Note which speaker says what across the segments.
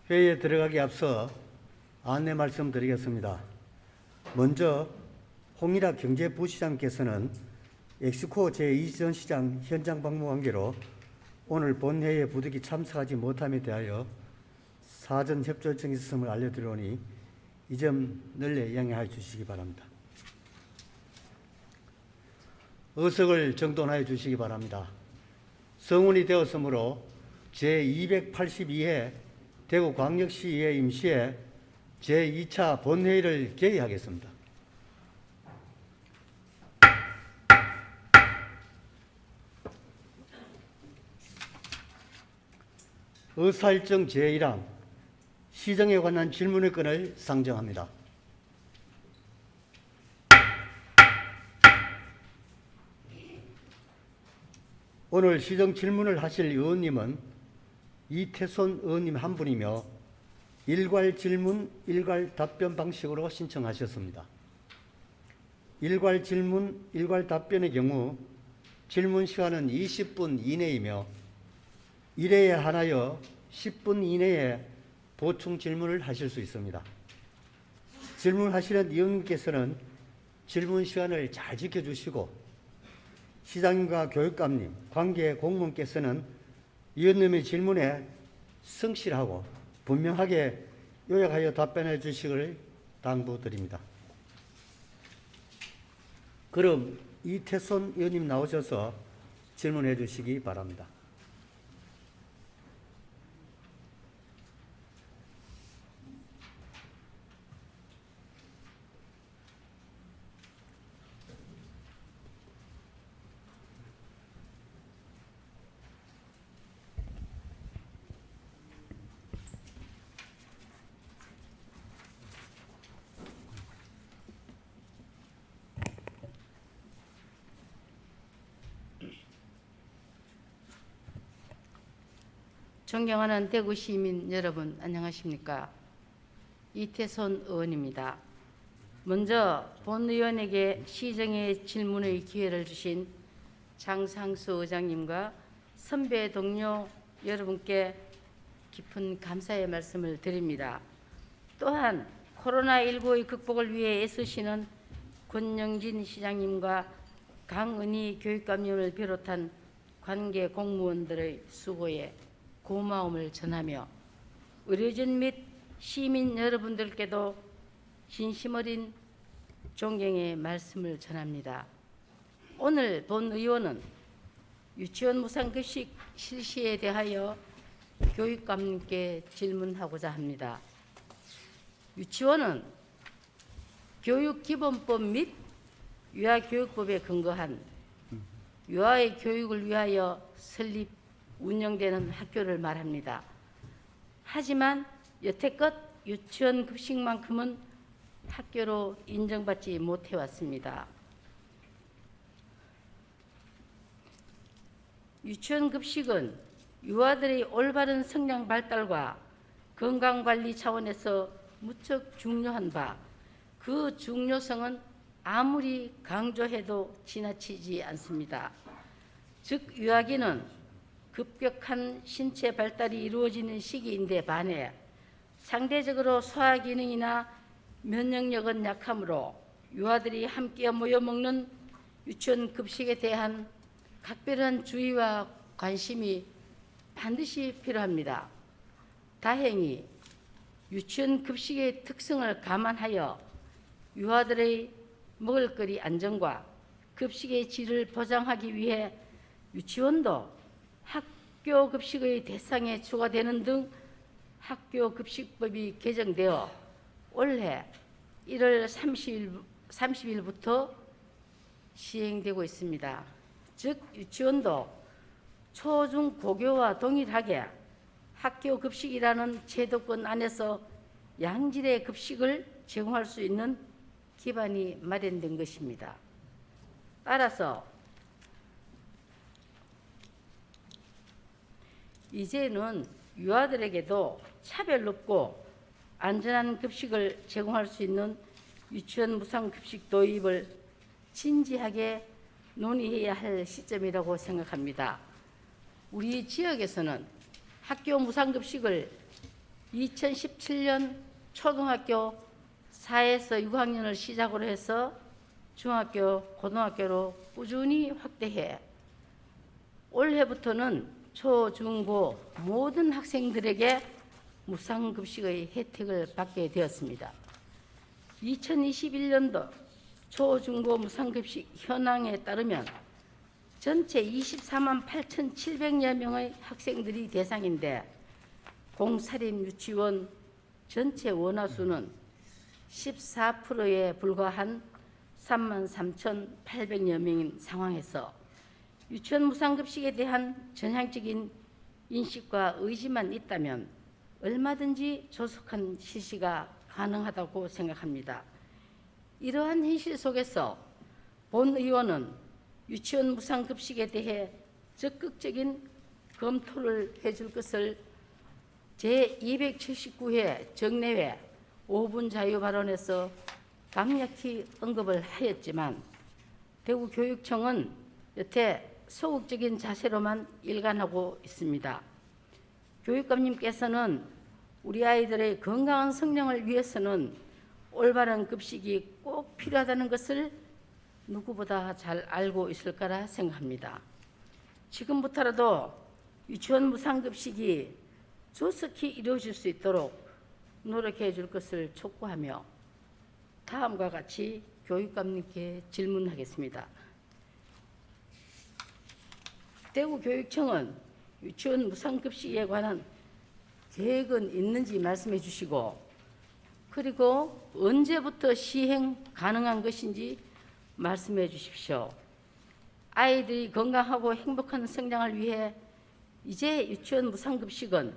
Speaker 1: 회의에 들어가기 앞서 안내 말씀드리겠습니다. 먼저 홍일학 경제부시장께서는 엑스코 제2전 시장 현장 방문 관계로 오늘 본회의에 부득이 참석하지 못함에 대하여 사전 협조 요청이 있음을 알려드리오니 이 점 널리 양해하여 주시기 바랍니다. 의석을 정돈하여 주시기 바랍니다. 성운이 되었으므로 제282회 대구광역시의회 임시회 제2차 본회의를 개의하겠습니다. 의사일정 제1항 시정에 관한 질문의 건을 상정합니다. 오늘 시정 질문을 하실 의원님은 이태손 의원님 한 분이며 일괄 질문, 일괄 답변 방식으로 신청하셨습니다. 일괄 질문, 일괄 답변의 경우 질문 시간은 20분 이내이며 1회에 한하여 10분 이내에 보충 질문을 하실 수 있습니다. 질문하시는 의원님께서는 질문 시간을 잘 지켜주시고 시장님과 교육감님, 관계 공무원께서는 의원님의 질문에 성실하고 분명하게 요약하여 답변해 주시기를 당부드립니다. 그럼 이태손 의원님 나오셔서 질문해 주시기 바랍니다.
Speaker 2: 존경하는 대구 시민 여러분, 안녕하십니까? 이태손 의원입니다. 먼저 본 의원에게 시정의 질문의 기회를 주신 장상수 의장님과 선배 동료 여러분께 깊은 감사의 말씀을 드립니다. 또한 코로나19의 극복을 위해 애쓰시는 권영진 시장님과 강은희 교육감님을 비롯한 관계 공무원들의 수고에 고마움을 전하며 의료진 및 시민 여러분들께도 진심 어린 존경의 말씀을 전합니다. 오늘 본 의원은 유치원 무상급식 실시에 대하여 교육감님께 질문하고자 합니다. 유치원은 교육기본법 및 유아교육법에 근거한 유아의 교육을 위하여 설립 운영되는 학교를 말합니다. 하지만 여태껏 유치원 급식만큼은 학교로 인정받지 못해왔습니다. 유치원 급식은 유아들의 올바른 성장 발달과 건강관리 차원에서 무척 중요한 바, 그 중요성은 아무리 강조해도 지나치지 않습니다. 즉 유아기는 급격한 신체 발달이 이루어지는 시기인데 반해 상대적으로 소화 기능이나 면역력은 약하므로 유아들이 함께 모여 먹는 유치원 급식에 대한 각별한 주의와 관심이 반드시 필요합니다. 다행히 유치원 급식의 특성을 감안하여 유아들의 먹을거리 안정과 급식의 질을 보장하기 위해 유치원도 학교 급식의 대상에 추가되는 등 학교 급식법이 개정되어 올해 1월 30일부터 시행되고 있습니다. 즉 유치원도 초, 중, 고교와 동일하게 학교 급식이라는 제도권 안에서 양질의 급식을 제공할 수 있는 기반이 마련된 것입니다. 따라서 이제는 유아들에게도 차별 없고 안전한 급식을 제공할 수 있는 유치원 무상급식 도입을 진지하게 논의해야 할 시점이라고 생각합니다. 우리 지역에서는 학교 무상급식을 2017년 초등학교 4에서 6학년을 시작으로 해서 중학교, 고등학교로 꾸준히 확대해 올해부터는 초, 중, 고 모든 학생들에게 무상급식의 혜택을 받게 되었습니다. 2021년도 초, 중, 고 무상급식 현황에 따르면 전체 24만 8,700여 명의 학생들이 대상인데 공사립 유치원 전체 원화수는 14%에 불과한 3만 3,800여 명인 상황에서 유치원 무상급식에 대한 전향적인 인식과 의지만 있다면 얼마든지 조속한 실시가 가능하다고 생각합니다. 이러한 현실 속에서 본 의원은 유치원 무상급식에 대해 적극적인 검토를 해줄 것을 제279회 정례회 5분 자유 발언에서 강력히 언급을 하였지만 대구교육청은 여태 소극적인 자세로만 일관하고 있습니다. 교육감님께서는 우리 아이들의 건강한 성장을 위해서는 올바른 급식이 꼭 필요하다는 것을 누구보다 잘 알고 있을 거라 생각합니다. 지금부터라도 유치원 무상급식이 조속히 이루어질 수 있도록 노력해 줄 것을 촉구하며 다음과 같이 교육감님께 질문하겠습니다. 대구교육청은 유치원 무상급식에 관한 계획은 있는지 말씀해 주시고, 그리고 언제부터 시행 가능한 것인지 말씀해 주십시오. 아이들이 건강하고 행복한 성장을 위해 이제 유치원 무상급식은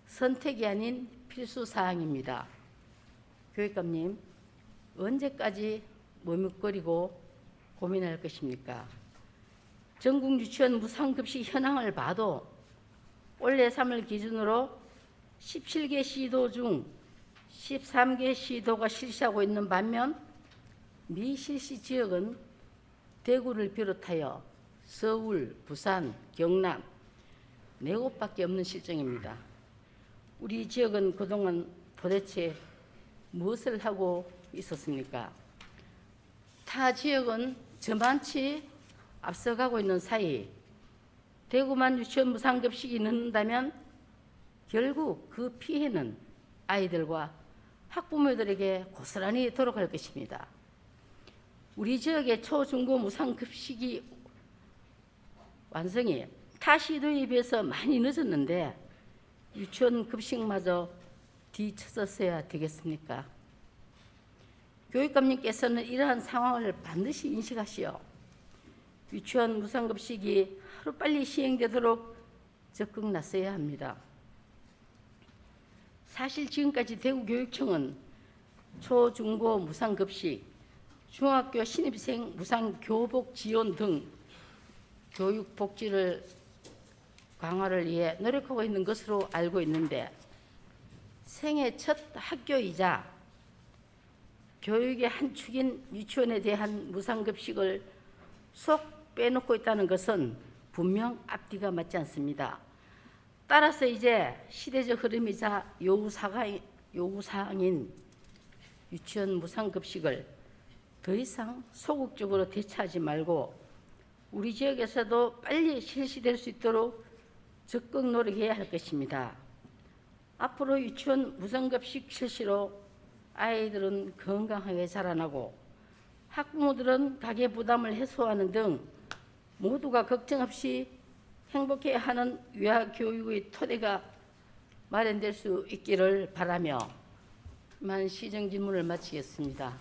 Speaker 2: 선택이 아닌 필수 사항입니다. 교육감님, 언제까지 머뭇거리고 고민할 것입니까? 전국 유치원 무상급식 현황을 봐도 올해 3월 기준으로 17개 시도 중 13개 시도가 실시하고 있는 반면 미실시 지역은 대구를 비롯하여 서울, 부산, 경남 4곳밖에 없는 실정입니다. 우리 지역은 그동안 도대체 무엇을 하고 있었습니까? 타 지역은 저만치 앞서가고 있는 사이 대구만 유치원 무상급식이 늦는다면 결국 그 피해는 아이들과 학부모들에게 고스란히 돌아갈 것입니다. 우리 지역의 초, 중, 고 무상급식이 완성이 타 시도에 비해서 많이 늦었는데 유치원 급식마저 뒤처졌어야 되겠습니까? 교육감님께서는 이러한 상황을 반드시 인식하시어 유치원 무상급식이 하루빨리 시행되도록 적극 나서야 합니다. 사실 지금까지 대구교육청은 초, 중, 고 무상급식, 중학교 신입생 무상교복 지원 등 교육복지를 강화를 위해 노력하고 있는 것으로 알고 있는데 생애 첫 학교이자 교육의 한 축인 유치원에 대한 무상급식을 쏙 빼놓고 있다는 것은 분명 앞뒤가 맞지 않습니다. 따라서 이제 시대적 흐름이자 요구사항인 유치원 무상급식을 더 이상 소극적으로 대처하지 말고 우리 지역에서도 빨리 실시될 수 있도록 적극 노력해야 할 것입니다. 앞으로 유치원 무상급식 실시로 아이들은 건강하게 자라나고 학부모들은 가계 부담을 해소하는 등 모두가 걱정 없이 행복해하는 유아교육의 토대가 마련될 수 있기를 바라며 이만 시정 질문을 마치겠습니다.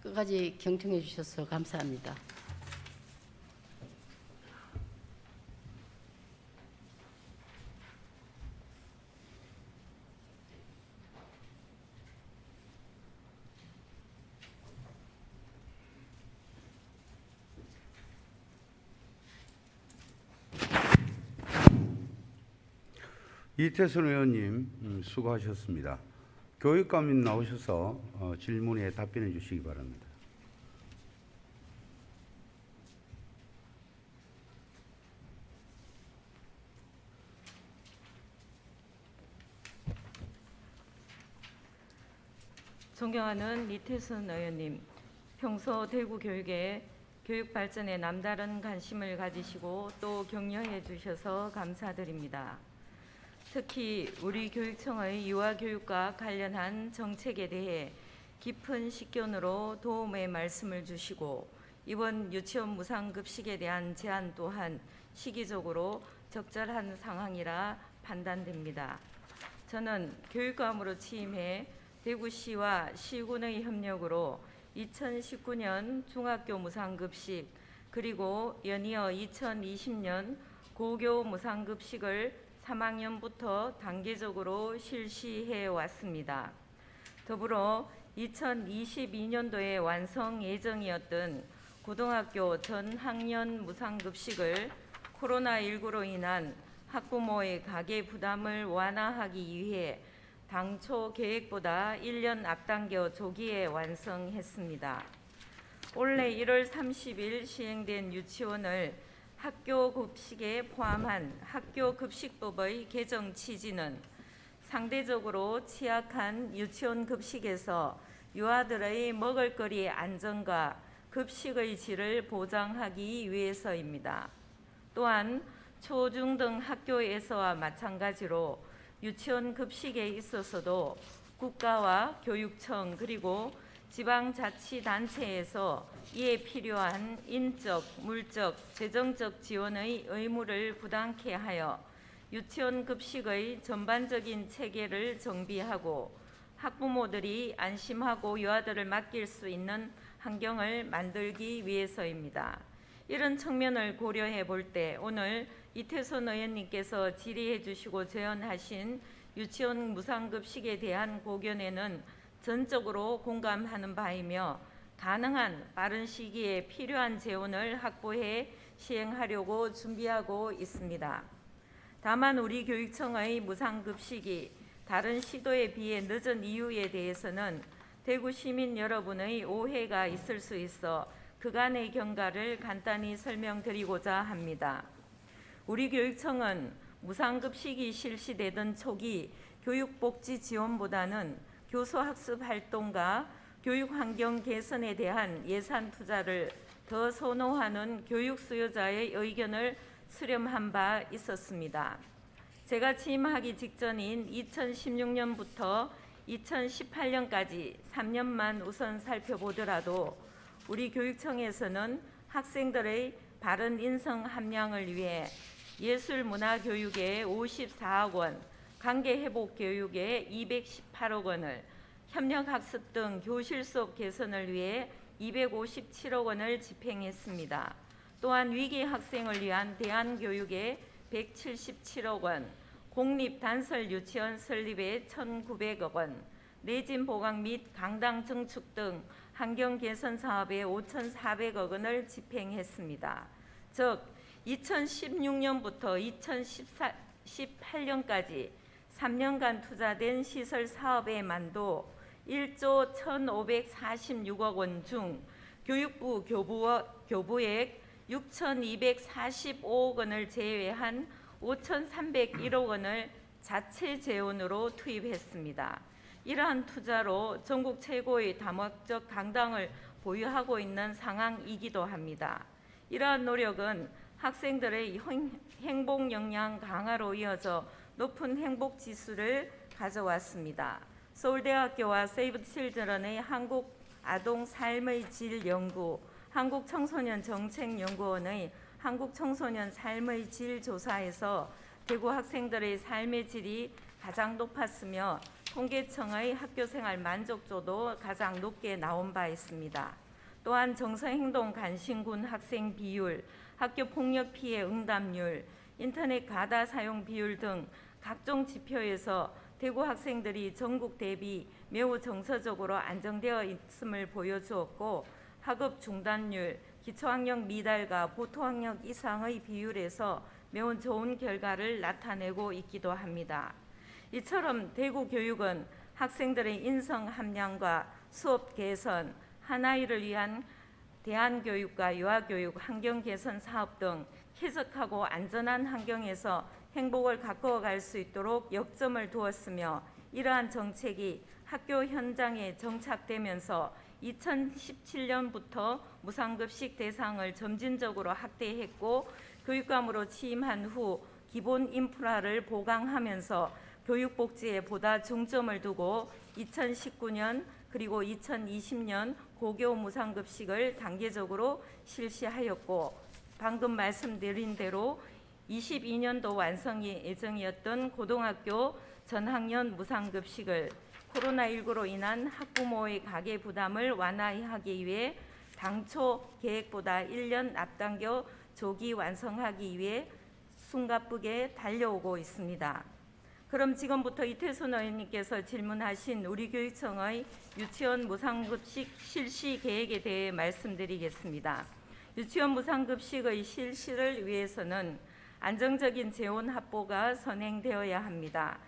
Speaker 2: 끝까지 경청해 주셔서 감사합니다.
Speaker 3: 이태순 의원님 수고하셨습니다. 교육감님 나오셔서 질문에 답변해 주시기 바랍니다.
Speaker 4: 존경하는 이태순 의원님, 평소 대구 교육에 교육 발전에 남다른 관심을 가지시고 또 격려해 주셔서 감사드립니다. 특히 우리 교육청의 유아교육과 관련한 정책에 대해 깊은 식견으로 도움의 말씀을 주시고 이번 유치원 무상급식에 대한 제안 또한 시기적으로 적절한 상황이라 판단됩니다. 저는 교육감으로 취임해 대구시와 시군의 협력으로 2019년 중학교 무상급식 그리고 연이어 2020년 고교 무상급식을 3학년부터 단계적으로 실시해 왔습니다. 더불어 2022년도에 완성 예정이었던 고등학교 전 학년 무상급식을 코로나19로 인한 학부모의 가계 부담을 완화하기 위해 당초 계획보다 1년 앞당겨 조기에 완성했습니다. 올해 1월 30일 시행된 유치원을 학교 급식에 포함한 학교급식법의 개정 취지는 상대적으로 취약한 유치원 급식에서 유아들의 먹을거리 안전과 급식의 질을 보장하기 위해서입니다. 또한 초중등 학교에서와 마찬가지로 유치원 급식에 있어서도 국가와 교육청 그리고 지방자치단체에서 이에 필요한 인적, 물적, 재정적 지원의 의무를 부담케 하여 유치원 급식의 전반적인 체계를 정비하고 학부모들이 안심하고 유아들을 맡길 수 있는 환경을 만들기 위해서입니다. 이런 측면을 고려해 볼 때 오늘 이태순 의원님께서 질의해 주시고 제언하신 유치원 무상급식에 대한 고견에는 전적으로 공감하는 바이며 가능한 빠른 시기에 필요한 재원을 확보해 시행하려고 준비하고 있습니다. 다만 우리 교육청의 무상급식이 다른 시도에 비해 늦은 이유에 대해서는 대구 시민 여러분의 오해가 있을 수 있어 그간의 경과를 간단히 설명드리고자 합니다. 우리 교육청은 무상급식이 실시되던 초기 교육복지 지원보다는 교수학습 활동과 교육환경 개선에 대한 예산 투자를 더 선호하는 교육 수요자의 의견을 수렴한 바 있었습니다. 제가 취임하기 직전인 2016년부터 2018년까지 3년만 우선 살펴보더라도 우리 교육청에서는 학생들의 바른 인성 함량을 위해 예술문화교육에 54억 원, 관계회복교육에 218억 원을, 협력학습 등 교실 수업 개선을 위해 257억 원을 집행했습니다. 또한 위기 학생을 위한 대안교육에 177억 원, 공립단설 유치원 설립에 1,900억 원, 내진 보강 및 강당 증축 등 환경 개선 사업에 5,400억 원을 집행했습니다. 즉 2016년부터 2018년까지 3년간 투자된 시설 사업의 만도 1조 1,546억 원 중 교육부 교부액 6,245억 원을 제외한 5,301억 원을 자체 재원으로 투입했습니다. 이러한 투자로 전국 최고의 다목적 강당을 보유하고 있는 상황이기도 합니다. 이러한 노력은 학생들의 행복 역량 강화로 이어져 높은 행복 지수를 가져왔습니다. 서울대학교와 세이브 칠드런의 한국 아동 삶의 질 연구, 한국청소년정책연구원의 한국청소년 삶의 질 조사에서 대구 학생들의 삶의 질이 가장 높았으며 통계청의 학교생활 만족도도 가장 높게 나온 바 있습니다. 또한 정서행동 간신군 학생 비율, 학교폭력 피해 응답률, 인터넷 가다 사용 비율 등 각종 지표에서 대구 학생들이 전국 대비 매우 정서적으로 안정되어 있음을 보여주었고 학업 중단율, 기초학력 미달과 보통학력 이상의 비율에서 매우 좋은 결과를 나타내고 있기도 합니다. 이처럼 대구 교육은 학생들의 인성 함량과 수업 개선, 한 아이를 위한 대안교육과 유아교육, 환경 개선 사업 등 쾌적하고 안전한 환경에서 행복을 가꾸어갈 수 있도록 역점을 두었으며 이러한 정책이 학교 현장에 정착되면서 2017년부터 무상급식 대상을 점진적으로 확대했고 교육감으로 취임한 후 기본 인프라를 보강하면서 교육복지에 보다 중점을 두고 2019년 그리고 2020년 고교 무상급식을 단계적으로 실시하였고 방금 말씀드린 대로 22년도 완성이 예정이었던 고등학교 전학년 무상급식을 코로나19로 인한 학부모의 가계 부담을 완화하기 위해 당초 계획보다 1년 앞당겨 조기 완성하기 위해 숨가쁘게 달려오고 있습니다. 그럼 지금부터 이태순 의원님께서 질문하신 우리 교육청의 유치원 무상급식 실시 계획에 대해 말씀드리겠습니다. 유치원 무상급식의 실시를 위해서는 안정적인 재원 확보가 선행되어야 합니다.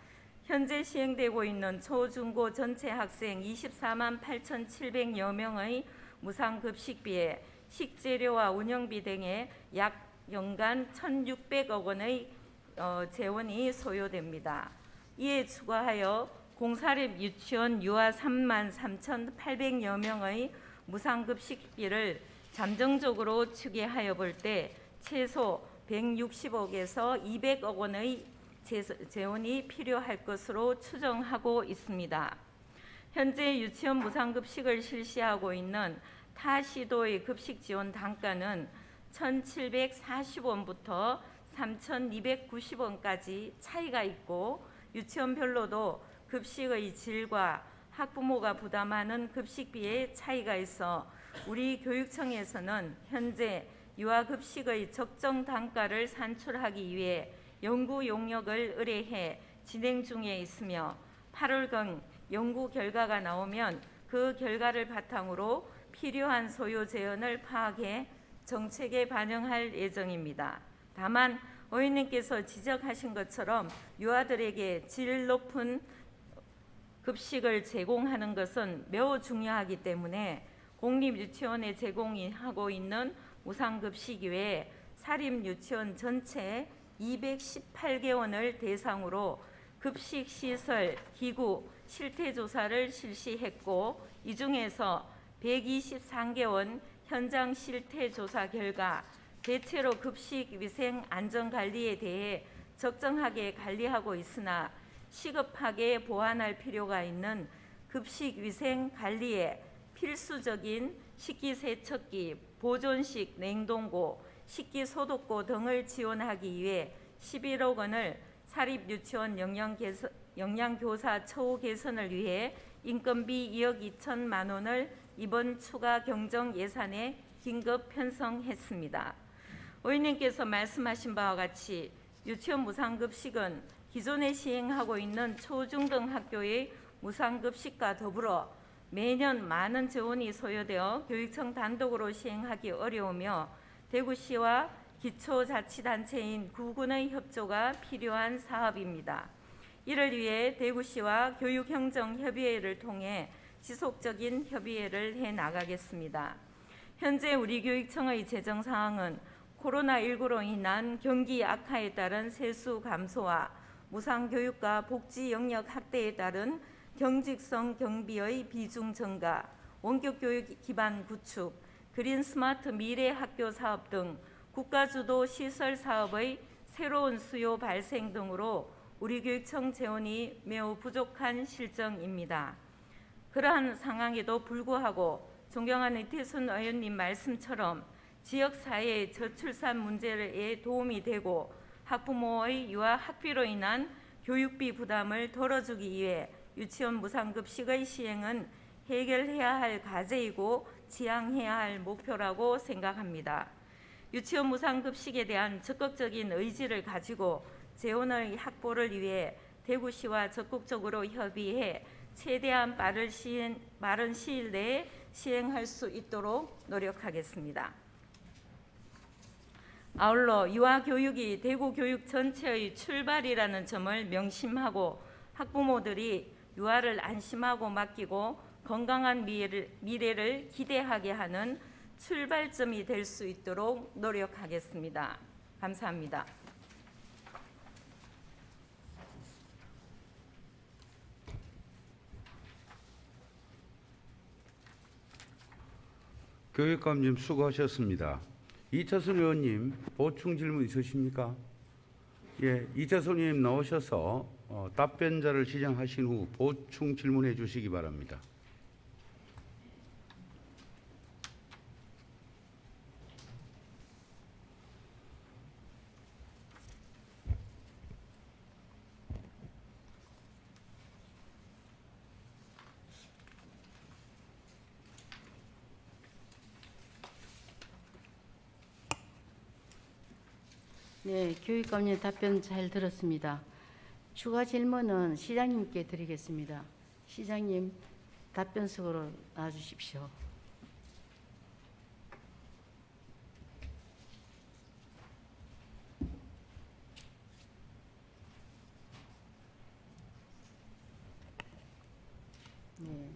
Speaker 4: 현재 시행되고 있는 초중고 전체 학생 24만 8,700여 명의 무상급식비에 식재료와 운영비 등에 약 연간 1,600억 원의 재원이 소요됩니다. 이에 추가하여 공사립 유치원 유아 3만 3,800여 명의 무상급식비를 잠정적으로 추계하여 볼 때 최소 160억에서 200억 원의 재원이 필요할 것으로 추정하고 있습니다. 현재 유치원 무상급식을 실시하고 있는 타 시도의 급식 지원 단가는 1,740원부터 3,290원까지 차이가 있고 유치원별로도 급식의 질과 학부모가 부담하는 급식비의 차이가 있어 우리 교육청에서는 현재 유아급식의 적정 단가를 산출하기 위해 연구 용역을 의뢰해 진행 중에 있으며 8월경 연구 결과가 나오면 그 결과를 바탕으로 필요한 소요 재원을 파악해 정책에 반영할 예정입니다. 다만 의원님께서 지적하신 것처럼 유아들에게 질 높은 급식을 제공하는 것은 매우 중요하기 때문에 공립유치원에 제공하고 있는 무상급식 외에 사립유치원 전체 218개원을 대상으로 급식시설, 기구, 실태조사를 실시했고 이 중에서 123개원 현장 실태조사 결과 대체로 급식 위생 안전관리에 대해 적정하게 관리하고 있으나 시급하게 보완할 필요가 있는 급식 위생 관리에 필수적인 식기세척기, 보존식 냉동고, 식기소독고 등을 지원하기 위해 11억 원을 사립유치원 영양교사 처우 개선을 위해 인건비 2억 2천만 원을 이번 추가 경정 예산에 긴급 편성했습니다. 의원님께서 말씀하신 바와 같이 유치원 무상급식은 기존에 시행하고 있는 초중등 학교의 무상급식과 더불어 매년 많은 재원이 소요되어 교육청 단독으로 시행하기 어려우며 대구시와 기초자치단체인 구군의 협조가 필요한 사업입니다. 이를 위해 대구시와 교육행정협의회를 통해 지속적인 협의회를 해나가겠습니다. 현재 우리 교육청의 재정 상황은 코로나19로 인한 경기 악화에 따른 세수 감소와 무상교육과 복지 영역 확대에 따른 경직성 경비의 비중 증가, 원격교육 기반 구축, 그린 스마트 미래 학교 사업 등 국가주도 시설 사업의 새로운 수요 발생 등으로 우리 교육청 재원이 매우 부족한 실정입니다. 그러한 상황에도 불구하고 존경하는 이태순 의원님 말씀처럼 지역사회의 저출산 문제에 도움이 되고 학부모의 유아 학비로 인한 교육비 부담을 덜어주기 위해 유치원 무상급식의 시행은 해결해야 할 과제이고 지향해야 할 목표라고 생각합니다. 유치원 무상급식에 대한 적극적인 의지를 가지고 재원의 확보를 위해 대구시와 적극적으로 협의해 최대한 빠른 시일 내에 시행할 수 있도록 노력하겠습니다. 아울러 유아교육이 대구 교육 전체의 출발이라는 점을 명심하고 학부모들이 유아를 안심하고 맡기고 건강한 미래를 기대하게 하는 출발점이 될 수 있도록 노력하겠습니다. 감사합니다.
Speaker 3: 교육감님 수고하셨습니다. 이철순 의원님 보충 질문 있으십니까? 예, 이철순 의원님 나오셔서 답변자를 지정하신 후 보충 질문해 주시기 바랍니다.
Speaker 2: 네, 교육감님 답변 잘 들었습니다. 추가 질문은 시장님께 드리겠습니다. 시장님 답변석으로 나와주십시오. 네.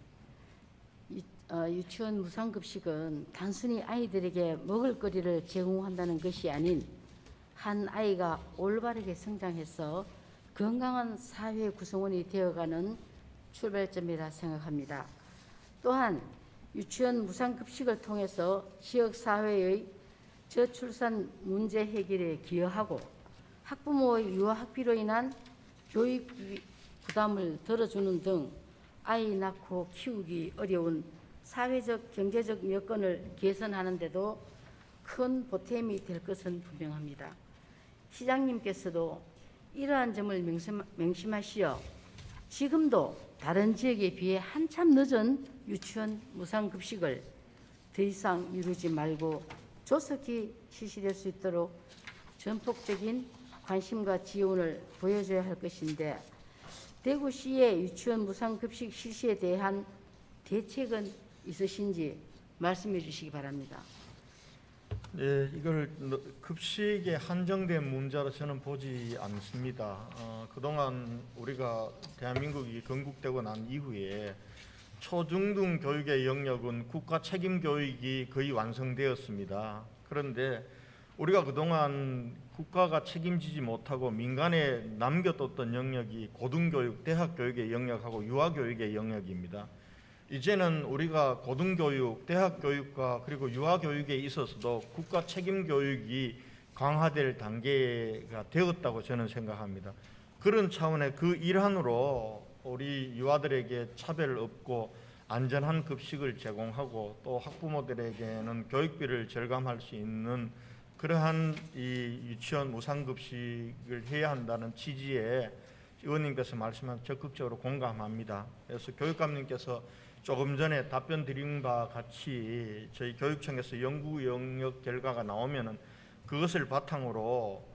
Speaker 2: 유치원 무상급식은 단순히 아이들에게 먹을거리를 제공한다는 것이 아닌 한 아이가 올바르게 성장해서 건강한 사회 구성원이 되어가는 출발점이라 생각합니다. 또한 유치원 무상급식을 통해서 지역사회의 저출산 문제 해결에 기여하고 학부모의 유아학비로 인한 교육 부담을 덜어주는 등 아이 낳고 키우기 어려운 사회적 경제적 여건을 개선하는 데도 큰 보탬이 될 것은 분명합니다. 시장님께서도 이러한 점을 명심하시어 지금도 다른 지역에 비해 한참 늦은 유치원 무상급식을 더 이상 미루지 말고 조속히 실시될 수 있도록 전폭적인 관심과 지원을 보여줘야 할 것인데 대구시의 유치원 무상급식 실시에 대한 대책은 있으신지 말씀해 주시기 바랍니다.
Speaker 5: 네, 이걸 급식에 한정된 문제로 저는 보지 않습니다. 그동안 우리가 대한민국이 건국되고 난 이후에 초중등 교육의 영역은 국가 책임 교육이 거의 완성되었습니다. 그런데 우리가 그동안 국가가 책임지지 못하고 민간에 남겨뒀던 영역이 고등교육, 대학교육의 영역하고 유아교육의 영역입니다. 이제는 우리가 고등교육, 대학교육과 그리고 유아교육에 있어서도 국가 책임교육이 강화될 단계가 되었다고 저는 생각합니다. 그런 차원의 그 일환으로 우리 유아들에게 차별 없고 안전한 급식을 제공하고 또 학부모들에게는 교육비를 절감할 수 있는 그러한 이 유치원 무상급식을 해야 한다는 취지에 의원님께서 말씀한 적극적으로 공감합니다. 그래서 교육감님께서 조금 전에 답변 드린 바와 같이 저희 교육청에서 연구 영역 결과가 나오면은 그것을 바탕으로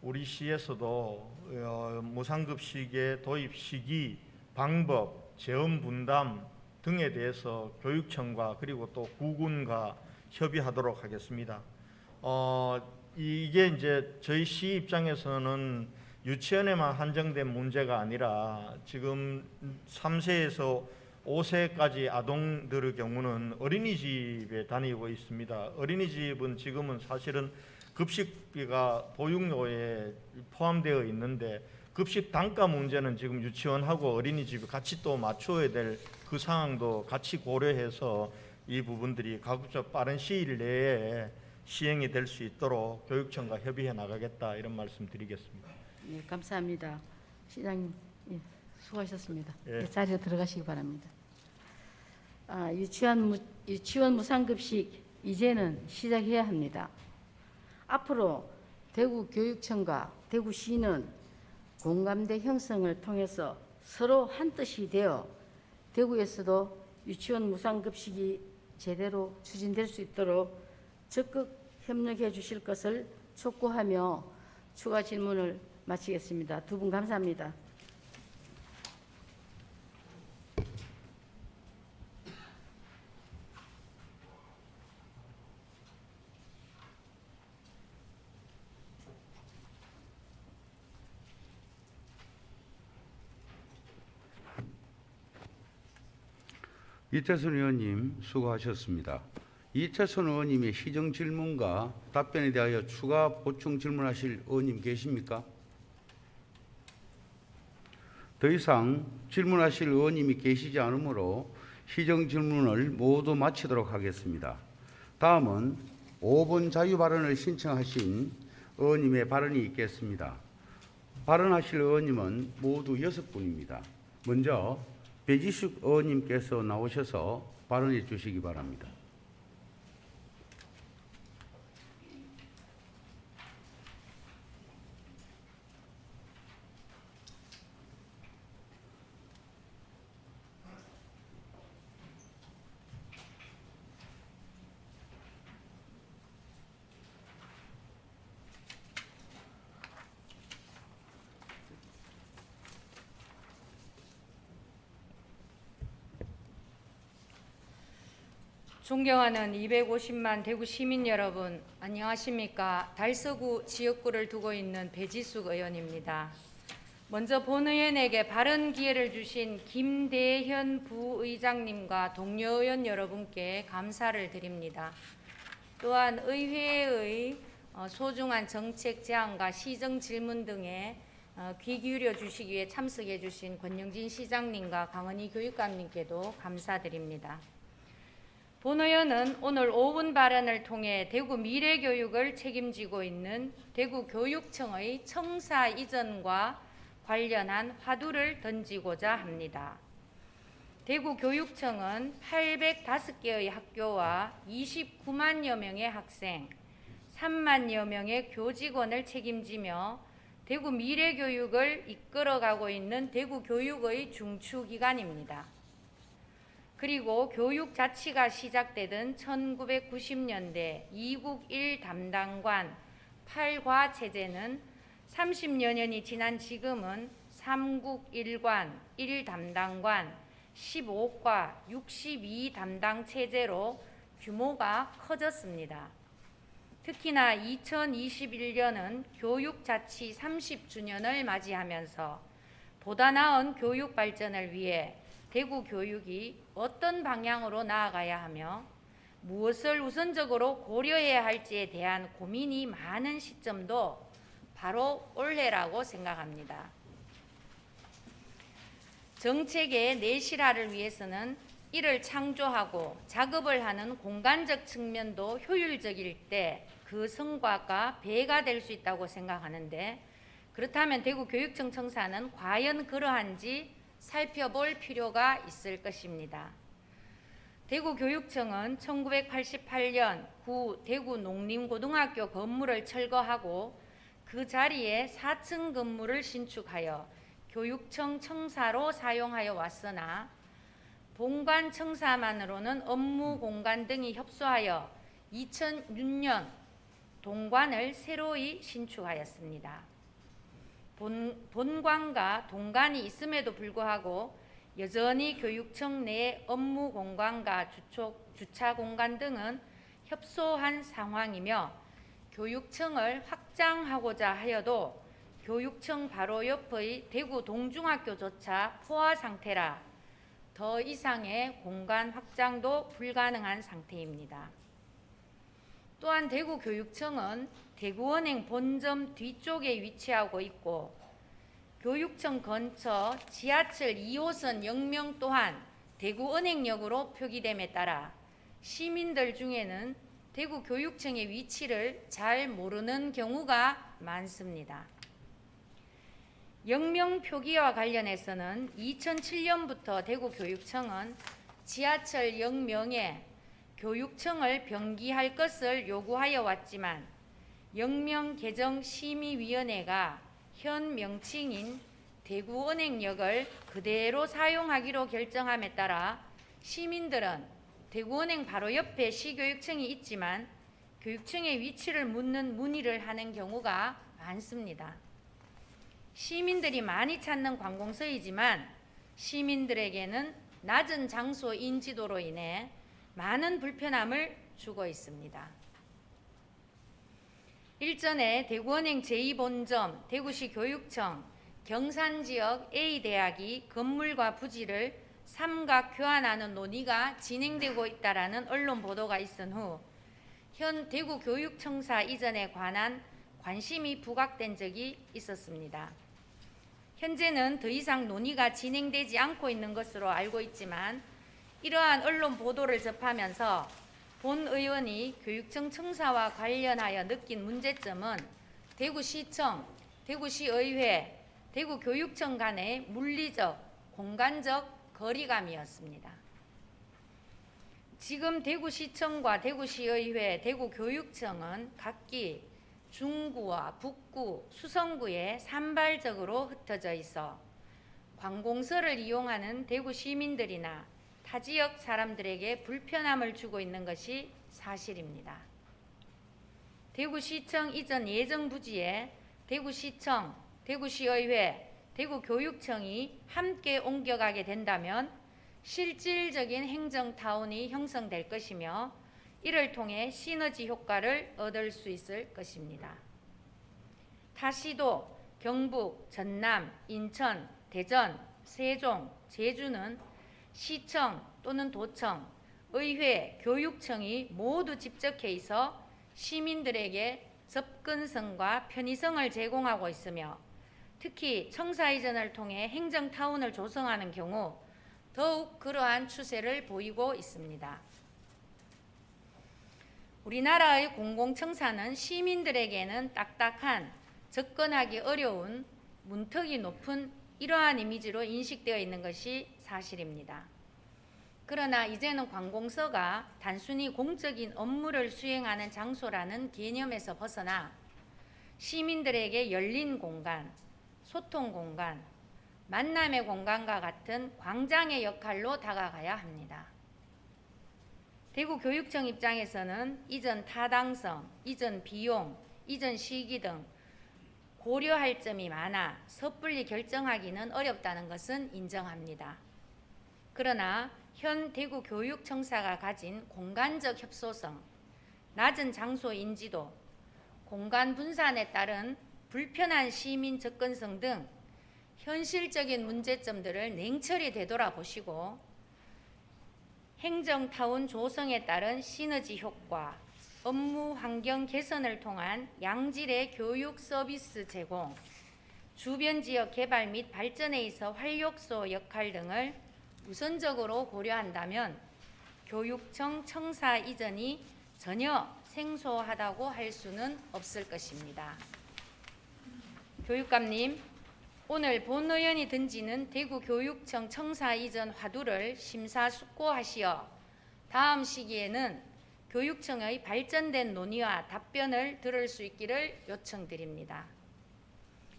Speaker 5: 우리 시에서도 무상급식의 도입 시기, 방법, 재원 분담 등에 대해서 교육청과 그리고 또 구군과 협의하도록 하겠습니다. 이게 이제 저희 시 입장에서는 유치원에만 한정된 문제가 아니라 지금 3세에서 5세까지 아동들의 경우는 어린이집에 다니고 있습니다. 어린이집은 지금은 사실은 급식비가 보육료에 포함되어 있는데 급식 단가 문제는 지금 유치원하고 어린이집이 같이 또 맞춰야 될 그 상황도 같이 고려해서 이 부분들이 가급적 빠른 시일 내에 시행이 될 수 있도록 교육청과 협의해 나가겠다 이런 말씀 드리겠습니다.
Speaker 2: 네, 감사합니다. 시장님 수고하셨습니다.
Speaker 5: 예.
Speaker 2: 네, 자리로 들어가시기 바랍니다. 유치원 무상급식 이제는 시작해야 합니다. 앞으로 대구교육청과 대구시는 공감대 형성을 통해서 서로 한뜻이 되어 대구에서도 유치원 무상급식이 제대로 추진될 수 있도록 적극 협력해 주실 것을 촉구하며 추가 질문을 마치겠습니다. 두 분 감사합니다.
Speaker 3: 이태선 의원님 수고하셨습니다. 이태선 의원님의 시정 질문과 답변에 대하여 추가 보충 질문하실 의원님 계십니까? 더 이상 질문하실 의원님이 계시지 않으므로 시정 질문을 모두 마치도록 하겠습니다. 다음은 5분 자유 발언을 신청하신 의원님의 발언이 있겠습니다. 발언하실 의원님은 모두 6분입니다. 먼저 배지숙 의원님께서 나오셔서 발언해 주시기 바랍니다.
Speaker 6: 존경하는 250만 대구 시민 여러분, 안녕하십니까? 달서구 지역구를 두고 있는 배지숙 의원입니다. 먼저 본 의원에게 발언 기회를 주신 김대현 부의장님과 동료 의원 여러분께 감사를 드립니다. 또한 의회의 소중한 정책 제안과 시정 질문 등에 귀 기울여 주시기 위해 참석해 주신 권영진 시장님과 강은희 교육감님께도 감사드립니다. 본 의원은 오늘 5분 발언을 통해 대구 미래교육을 책임지고 있는 대구교육청의 청사 이전과 관련한 화두를 던지고자 합니다. 대구교육청은 805개의 학교와 29만여 명의 학생, 3만여 명의 교직원을 책임지며 대구 미래교육을 이끌어가고 있는 대구교육의 중추기관입니다. 그리고 교육자치가 시작되던 1990년대 이국 1 담당관 8과 체제는 30여 년이 지난 지금은 3국 1관 1 담당관 15과 62 담당 체제로 규모가 커졌습니다. 특히나 2021년은 교육자치 30주년을 맞이하면서 보다 나은 교육 발전을 위해 대구 교육이 어떤 방향으로 나아가야 하며 무엇을 우선적으로 고려해야 할지에 대한 고민이 많은 시점도 바로 올해라고 생각합니다. 정책의 내실화를 위해서는 이를 창조하고 작업을 하는 공간적 측면도 효율적일 때 그 성과가 배가 될 수 있다고 생각하는데, 그렇다면 대구교육청 청사는 과연 그러한지 살펴볼 필요가 있을 것입니다. 대구교육청은 1988년 구 대구농림고등학교 건물을 철거하고 그 자리에 4층 건물을 신축하여 교육청 청사로 사용하여 왔으나 본관 청사만으로는 업무 공간 등이 협소하여 2006년 동관을 새로이 신축하였습니다. 본관과 동관이 있음에도 불구하고 여전히 교육청 내 업무 공간과 주차 공간 등은 협소한 상황이며 교육청을 확장하고자 하여도 교육청 바로 옆의 대구 동중학교조차 포화 상태라 더 이상의 공간 확장도 불가능한 상태입니다. 또한 대구교육청은 대구은행 본점 뒤쪽에 위치하고 있고 교육청 근처 지하철 2호선 역명 또한 대구은행역으로 표기됨에 따라 시민들 중에는 대구교육청의 위치를 잘 모르는 경우가 많습니다. 역명 표기와 관련해서는 2007년부터 대구교육청은 지하철 역명에 교육청을 병기할 것을 요구하여 왔지만 역명 개정 심의위원회가 현 명칭인 대구은행역을 그대로 사용하기로 결정함에 따라 시민들은 대구은행 바로 옆에 시교육청이 있지만 교육청의 위치를 묻는 문의를 하는 경우가 많습니다. 시민들이 많이 찾는 관공서이지만 시민들에게는 낮은 장소 인지도로 인해 많은 불편함을 주고 있습니다. 일전에 대구은행 제2본점, 대구시 교육청, 경산지역 A대학이 건물과 부지를 삼각 교환하는 논의가 진행되고 있다라는 언론 보도가 있은 후 현 대구교육청사 이전에 관한 관심이 부각된 적이 있었습니다. 현재는 더 이상 논의가 진행되지 않고 있는 것으로 알고 있지만 이러한 언론 보도를 접하면서 본 의원이 교육청 청사와 관련하여 느낀 문제점은 대구시청, 대구시의회, 대구교육청 간의 물리적, 공간적 거리감이었습니다. 지금 대구시청과 대구시의회, 대구교육청은 각기 중구와 북구, 수성구에 산발적으로 흩어져 있어 관공서를 이용하는 대구 시민들이나 타 지역 사람들에게 불편함을 주고 있는 것이 사실입니다. 대구시청 이전 예정 부지에 대구시청, 대구시의회, 대구교육청이 함께 옮겨가게 된다면 실질적인 행정타운이 형성될 것이며 이를 통해 시너지 효과를 얻을 수 있을 것입니다. 타시도, 경북, 전남, 인천, 대전, 세종, 제주는 시청 또는 도청, 의회, 교육청이 모두 집적해 있어 시민들에게 접근성과 편의성을 제공하고 있으며 특히 청사 이전을 통해 행정타운을 조성하는 경우 더욱 그러한 추세를 보이고 있습니다. 우리나라의 공공청사는 시민들에게는 딱딱한, 접근하기 어려운, 문턱이 높은 이러한 이미지로 인식되어 있는 것이 사실입니다. 그러나 이제는 관공서가 단순히 공적인 업무를 수행하는 장소라는 개념에서 벗어나 시민들에게 열린 공간, 소통 공간, 만남의 공간과 같은 광장의 역할로 다가가야 합니다. 대구교육청 입장에서는 이전 타당성, 이전 비용, 이전 시기 등 고려할 점이 많아 섣불리 결정하기는 어렵다는 것은 인정합니다. 그러나 현 대구교육청사가 가진 공간적 협소성, 낮은 장소 인지도, 공간 분산에 따른 불편한 시민 접근성 등 현실적인 문제점들을 냉철히 되돌아보시고 행정타운 조성에 따른 시너지 효과, 업무 환경 개선을 통한 양질의 교육 서비스 제공, 주변 지역 개발 및 발전에 있어 활력소 역할 등을 우선적으로 고려한다면 교육청 청사 이전이 전혀 생소하다고 할 수는 없을 것입니다. 교육감님, 오늘 본 의원이 던지는 대구교육청 청사 이전 화두를 심사숙고하시어 다음 시기에는 교육청의 발전된 논의와 답변을 들을 수 있기를 요청드립니다.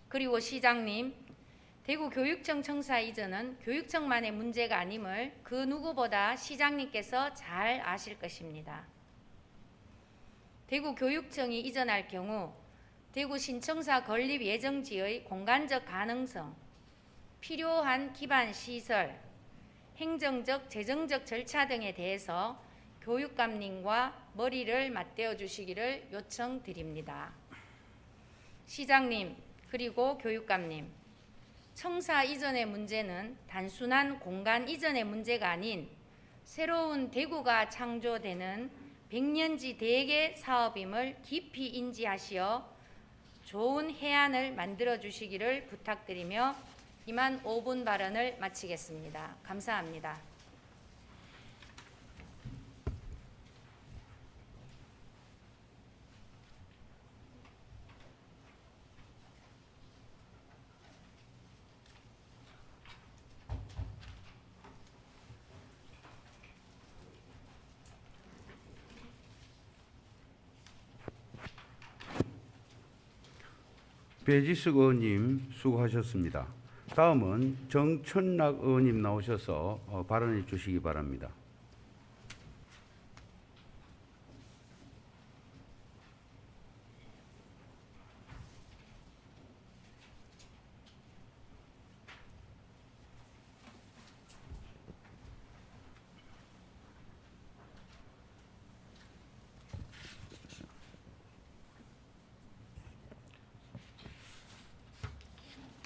Speaker 6: 그리고 시장님, 대구교육청 청사 이전은 교육청만의 문제가 아님을 그 누구보다 시장님께서 잘 아실 것입니다. 대구교육청이 이전할 경우 대구 신청사 건립 예정지의 공간적 가능성, 필요한 기반 시설, 행정적, 재정적 절차 등에 대해서 교육감님과 머리를 맞대어 주시기를 요청드립니다. 시장님 그리고 교육감님, 청사 이전의 문제는 단순한 공간 이전의 문제가 아닌 새로운 대구가 창조되는 백년지 대계 사업임을 깊이 인지하시어 좋은 해안을 만들어 주시기를 부탁드리며 이만 5분 발언을 마치겠습니다. 감사합니다.
Speaker 3: 배지숙 의원님 수고하셨습니다. 다음은 정천락 의원님 나오셔서 발언해 주시기 바랍니다.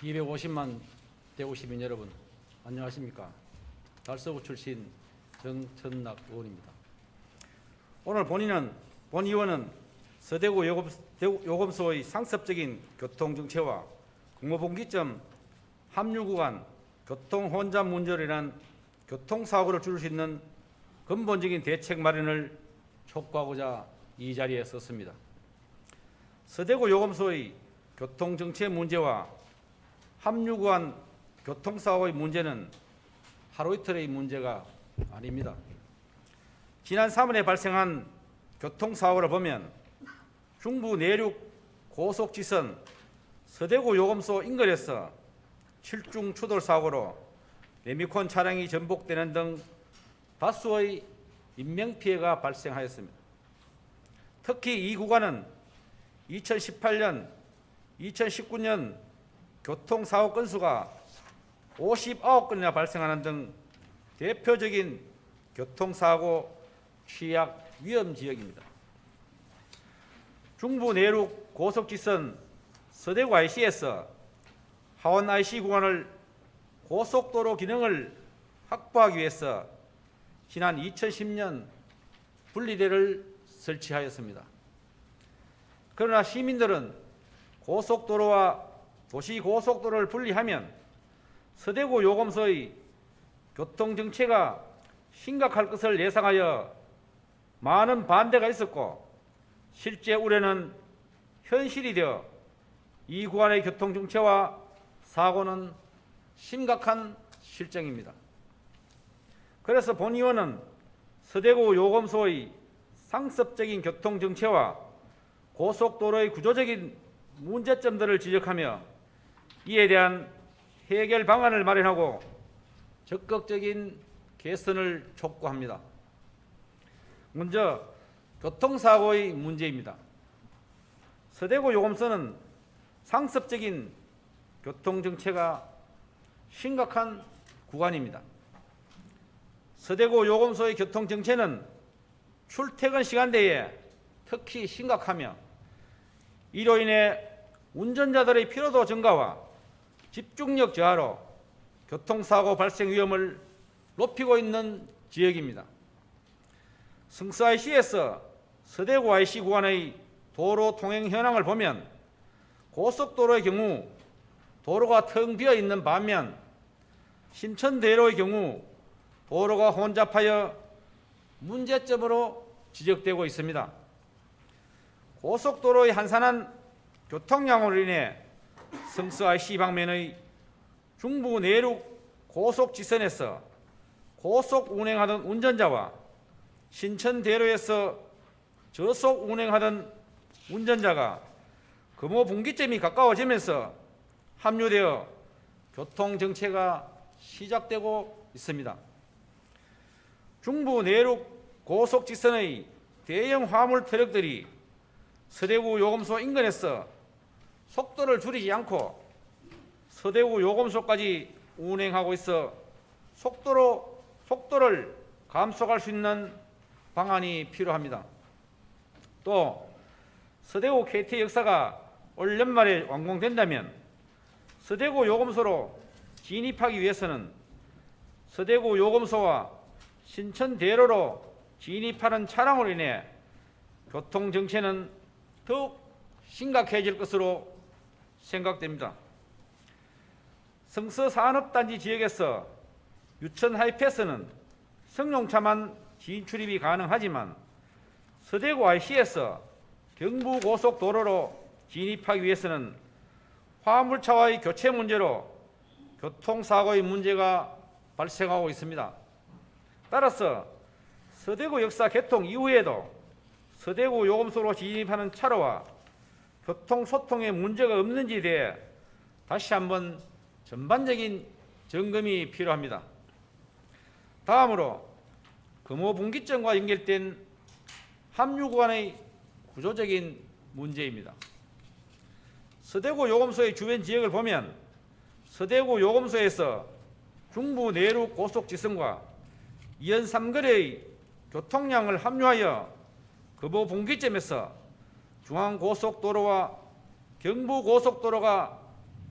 Speaker 7: (250만) 대구 시민 여러분, 안녕하십니까? 달서구 출신 정천락 의원입니다. 오늘 본 의원은 서대구 요금소의 상습적인 교통정체와 공무분기점 합류구간 교통혼잡 문제로 인한 교통사고를 줄일 수 있는 근본적인 대책 마련을 촉구하고자 이 자리에 섰습니다. 서대구 요금소의 교통정체 문제와 함유구간 교통사고의 문제는 하루 이틀의 문제가 아닙니다. 지난 3월에 발생한 교통사고를 보면 중부 내륙 고속지선 서대구 요금소 인근에서 7중 추돌 사고로 레미콘 차량이 전복되는 등 다수의 인명피해가 발생하였습니다. 특히 이 구간은 2018년, 2019년 교통사고 건수가 59건이나 발생하는 등 대표적인 교통사고 취약 위험 지역입니다. 중부 내륙 고속지선 서대구 IC에서 하원 IC 구간을 고속도로 기능을 확보하기 위해서 지난 2010년 분리대를 설치하였습니다. 그러나 시민들은 고속도로와 도시고속도로를 분리하면 서대구 요금소의 교통정체가 심각할 것을 예상하여 많은 반대가 있었고 실제 우려는 현실이 되어 이 구간의 교통정체와 사고는 심각한 실정입니다. 그래서 본 의원은 서대구 요금소의 상습적인 교통정체와 고속도로의 구조적인 문제점들을 지적하며 이에 대한 해결 방안을 마련하고 적극적인 개선을 촉구합니다. 먼저 교통사고의 문제입니다. 서대구 요금소는 상습적인 교통정체가 심각한 구간입니다. 서대구 요금소의 교통정체는 출퇴근 시간대에 특히 심각하며 이로 인해 운전자들의 피로도 증가와 집중력 저하로 교통사고 발생 위험을 높이고 있는 지역입니다. 성서 IC에서 서대구 IC 구간의 도로 통행 현황을 보면 고속도로의 경우 도로가 텅 비어 있는 반면 신천대로의 경우 도로가 혼잡하여 문제점으로 지적되고 있습니다. 고속도로의 한산한 교통량으로 인해 성서 IC 방면의 중부 내륙 고속지선에서 고속 운행하던 운전자와 신천대로에서 저속 운행하던 운전자가 금호 분기점이 가까워지면서 합류되어 교통정체가 시작되고 있습니다. 중부 내륙 고속지선의 대형 화물 트럭들이 서대구 요금소 인근에서 속도를 줄이지 않고 서대구 요금소까지 운행하고 있어 속도를 감속할 수 있는 방안이 필요합니다. 또 서대구 KT 역사가 올 연말에 완공된다면 서대구 요금소로 진입하기 위해서는 서대구 요금소와 신천대로로 진입하는 차량으로 인해 교통정체는 더욱 심각해질 것으로 생각됩니다. 성서산업단지 지역에서 유천 하이패스는 승용차만 진출입이 가능하지만 서대구 IC에서 경부고속도로로 진입하기 위해서는 화물차와의 교체 문제로 교통사고의 문제가 발생하고 있습니다. 따라서 서대구 역사 개통 이후에도 서대구 요금소로 진입하는 차로와 교통소통에 문제가 없는지에 대해 다시 한번 전반적인 점검이 필요합니다. 다음으로 금호분기점과 연결된 함유구간의 구조적인 문제입니다. 서대구 요금소의 주변 지역을 보면 서대구 요금소에서 중부 내륙 고속지선과 이연 3거리의 교통량을 합류하여 금호분기점에서 중앙고속도로와 경부고속도로가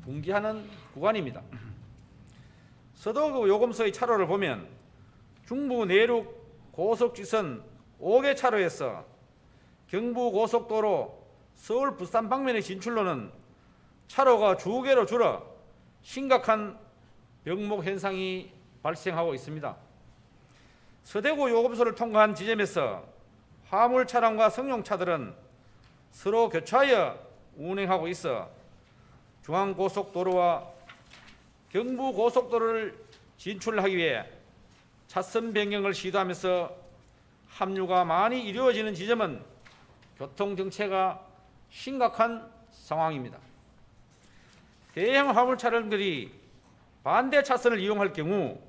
Speaker 7: 분기하는 구간입니다. 서대구 요금소의 차로를 보면 중부 내륙 고속지선 5개 차로에서 경부고속도로 서울 부산 방면의 진출로는 차로가 두 개로 줄어 심각한 병목 현상이 발생하고 있습니다. 서대구 요금소를 통과한 지점에서 화물 차량과 승용차들은 서로 교차하여 운행하고 있어 중앙고속도로와 경부고속도로를 진출하기 위해 차선 변경을 시도하면서 합류가 많이 이루어지는 지점은 교통정체가 심각한 상황입니다. 대형 화물 차량들이 반대 차선을 이용할 경우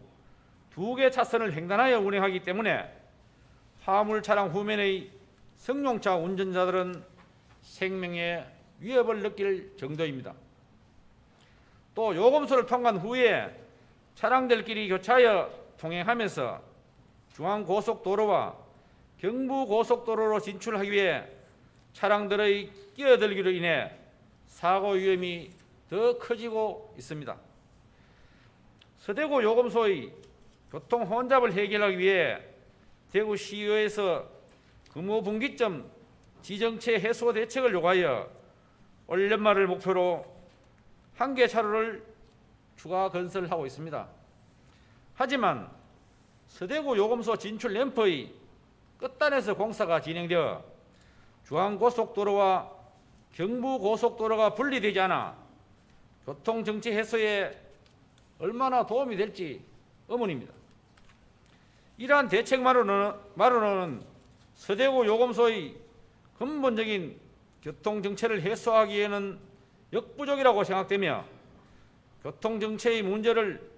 Speaker 7: 2개 차선을 횡단하여 운행하기 때문에 화물 차량 후면의 승용차 운전자들은 생명의 위협을 느낄 정도입니다. 또 요금소를 통과한 후에 차량들끼리 교차하여 통행하면서 중앙고속도로와 경부고속도로로 진출하기 위해 차량들의 끼어들기로 인해 사고 위험이 더 커지고 있습니다. 서대구 요금소의 교통 혼잡을 해결하기 위해 대구시의회에서 금호분기점 지정체 해소 대책을 요구하여 올 연말을 목표로 1개 차로를 추가 건설하고 있습니다. 하지만 서대구 요금소 진출 램프의 끝단에서 공사가 진행되어 중앙고속도로와 경부고속도로가 분리되지 않아 교통정체 해소에 얼마나 도움이 될지 의문입니다. 이러한 대책만으로는 서대구 요금소의 근본적인 교통정체를 해소하기에는 역부족이라고 생각되며 교통정체의 문제를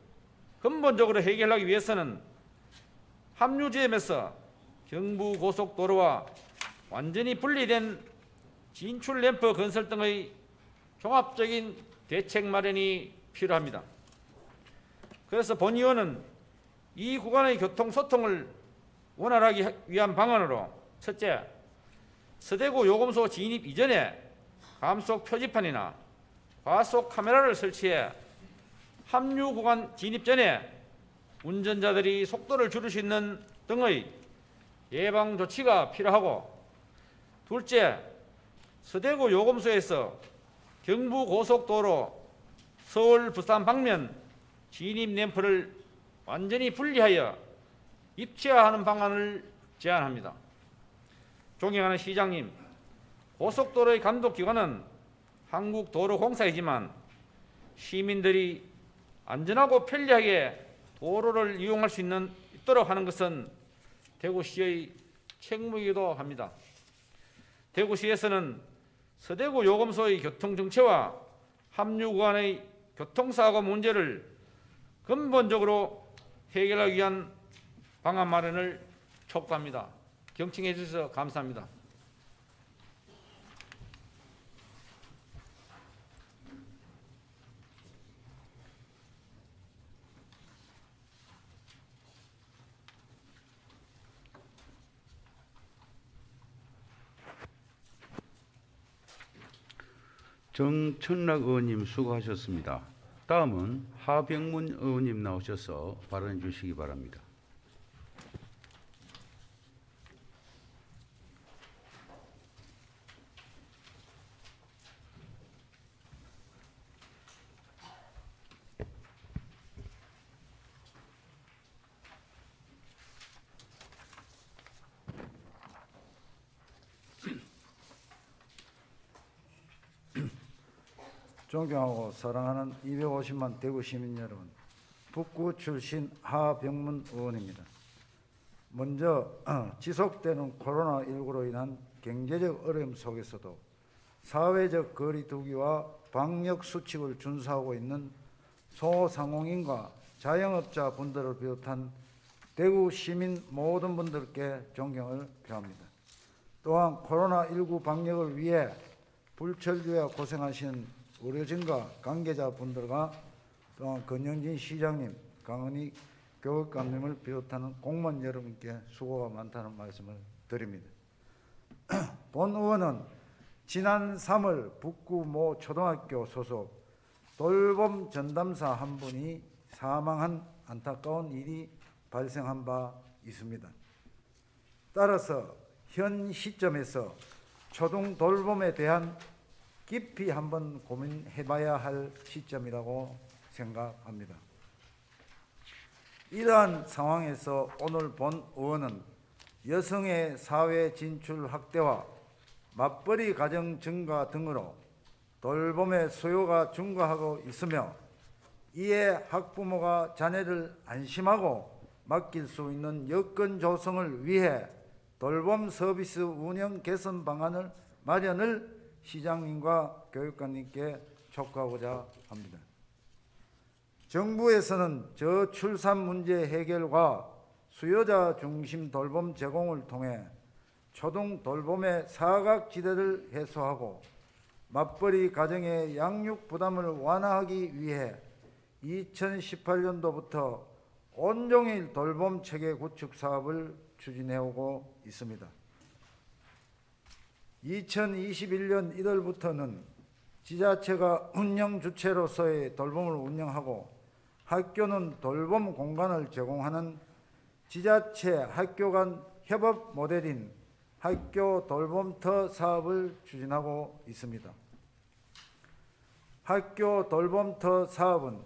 Speaker 7: 근본적으로 해결하기 위해서는 합류지점에서 경부고속도로와 완전히 분리된 진출램프 건설 등의 종합적인 대책 마련이 필요합니다. 그래서 본 의원은 이 구간의 교통소통을 원활하게 위한 방안으로 첫째, 서대구 요금소 진입 이전에 감속 표지판이나 과속 카메라를 설치해 합류 구간 진입 전에 운전자들이 속도를 줄일 수 있는 등의 예방 조치가 필요하고, 둘째, 서대구 요금소에서 경부고속도로 서울 부산 방면 진입 램프를 완전히 분리하여 입체화하는 방안을 제안합니다. 존경하는 시장님, 고속도로의 감독기관은 한국도로공사이지만 시민들이 안전하고 편리하게 도로를 이용할 수 있도록 하는 것은 대구시의 책무이기도 합니다. 대구시에서는 서대구 요금소의 교통정체와 합류 구간의 교통사고 문제를 근본적으로 해결하기 위한 방안 마련을 촉구합니다. 경청해 주셔서 감사합니다.
Speaker 3: 정천락 의원님 수고하셨습니다. 다음은 하병문 의원님 나오셔서 발언해 주시기 바랍니다.
Speaker 8: 존경하고 사랑하는 250만 대구 시민 여러분, 북구 출신 하병문 의원입니다. 먼저 지속되는 코로나19로 인한 경제적 어려움 속에서도 사회적 거리 두기와 방역 수칙을 준수하고 있는 소상공인과 자영업자 분들을 비롯한 대구 시민 모든 분들께 존경을 표합니다. 또한 코로나19 방역을 위해 불철주야 고생하신 의료진과 관계자분들과 또한 권영진 시장님, 강은희 교육감님을 비롯하는 공무원 여러분께 수고가 많다는 말씀을 드립니다. 본 의원은 지난 3월 북구 모 초등학교 소속 돌봄 전담사 한 분이 사망한 안타까운 일이 발생한 바 있습니다. 따라서 현 시점에서 초등 돌봄에 대한 깊이 한번 고민해봐야 할 시점이라고 생각합니다. 이러한 상황에서 오늘 본 의원은 여성의 사회 진출 확대와 맞벌이 가정 증가 등으로 돌봄의 수요가 증가하고 있으며 이에 학부모가 자녀를 안심하고 맡길 수 있는 여건 조성을 위해 돌봄 서비스 운영 개선 방안을 마련을 시장님과 교육관님께 촉구하고자 합니다. 정부에서는 저출산 문제 해결과 수요자 중심 돌봄 제공을 통해 초등 돌봄의 사각지대를 해소하고 맞벌이 가정의 양육 부담을 완화하기 위해 2018년도부터 온종일 돌봄 체계 구축 사업을 추진해오고 있습니다. 2021년 1월부터는 지자체가 운영 주체로서의 돌봄을 운영하고 학교는 돌봄 공간을 제공하는 지자체 학교 간 협업 모델인 학교 돌봄터 사업을 추진하고 있습니다. 학교 돌봄터 사업은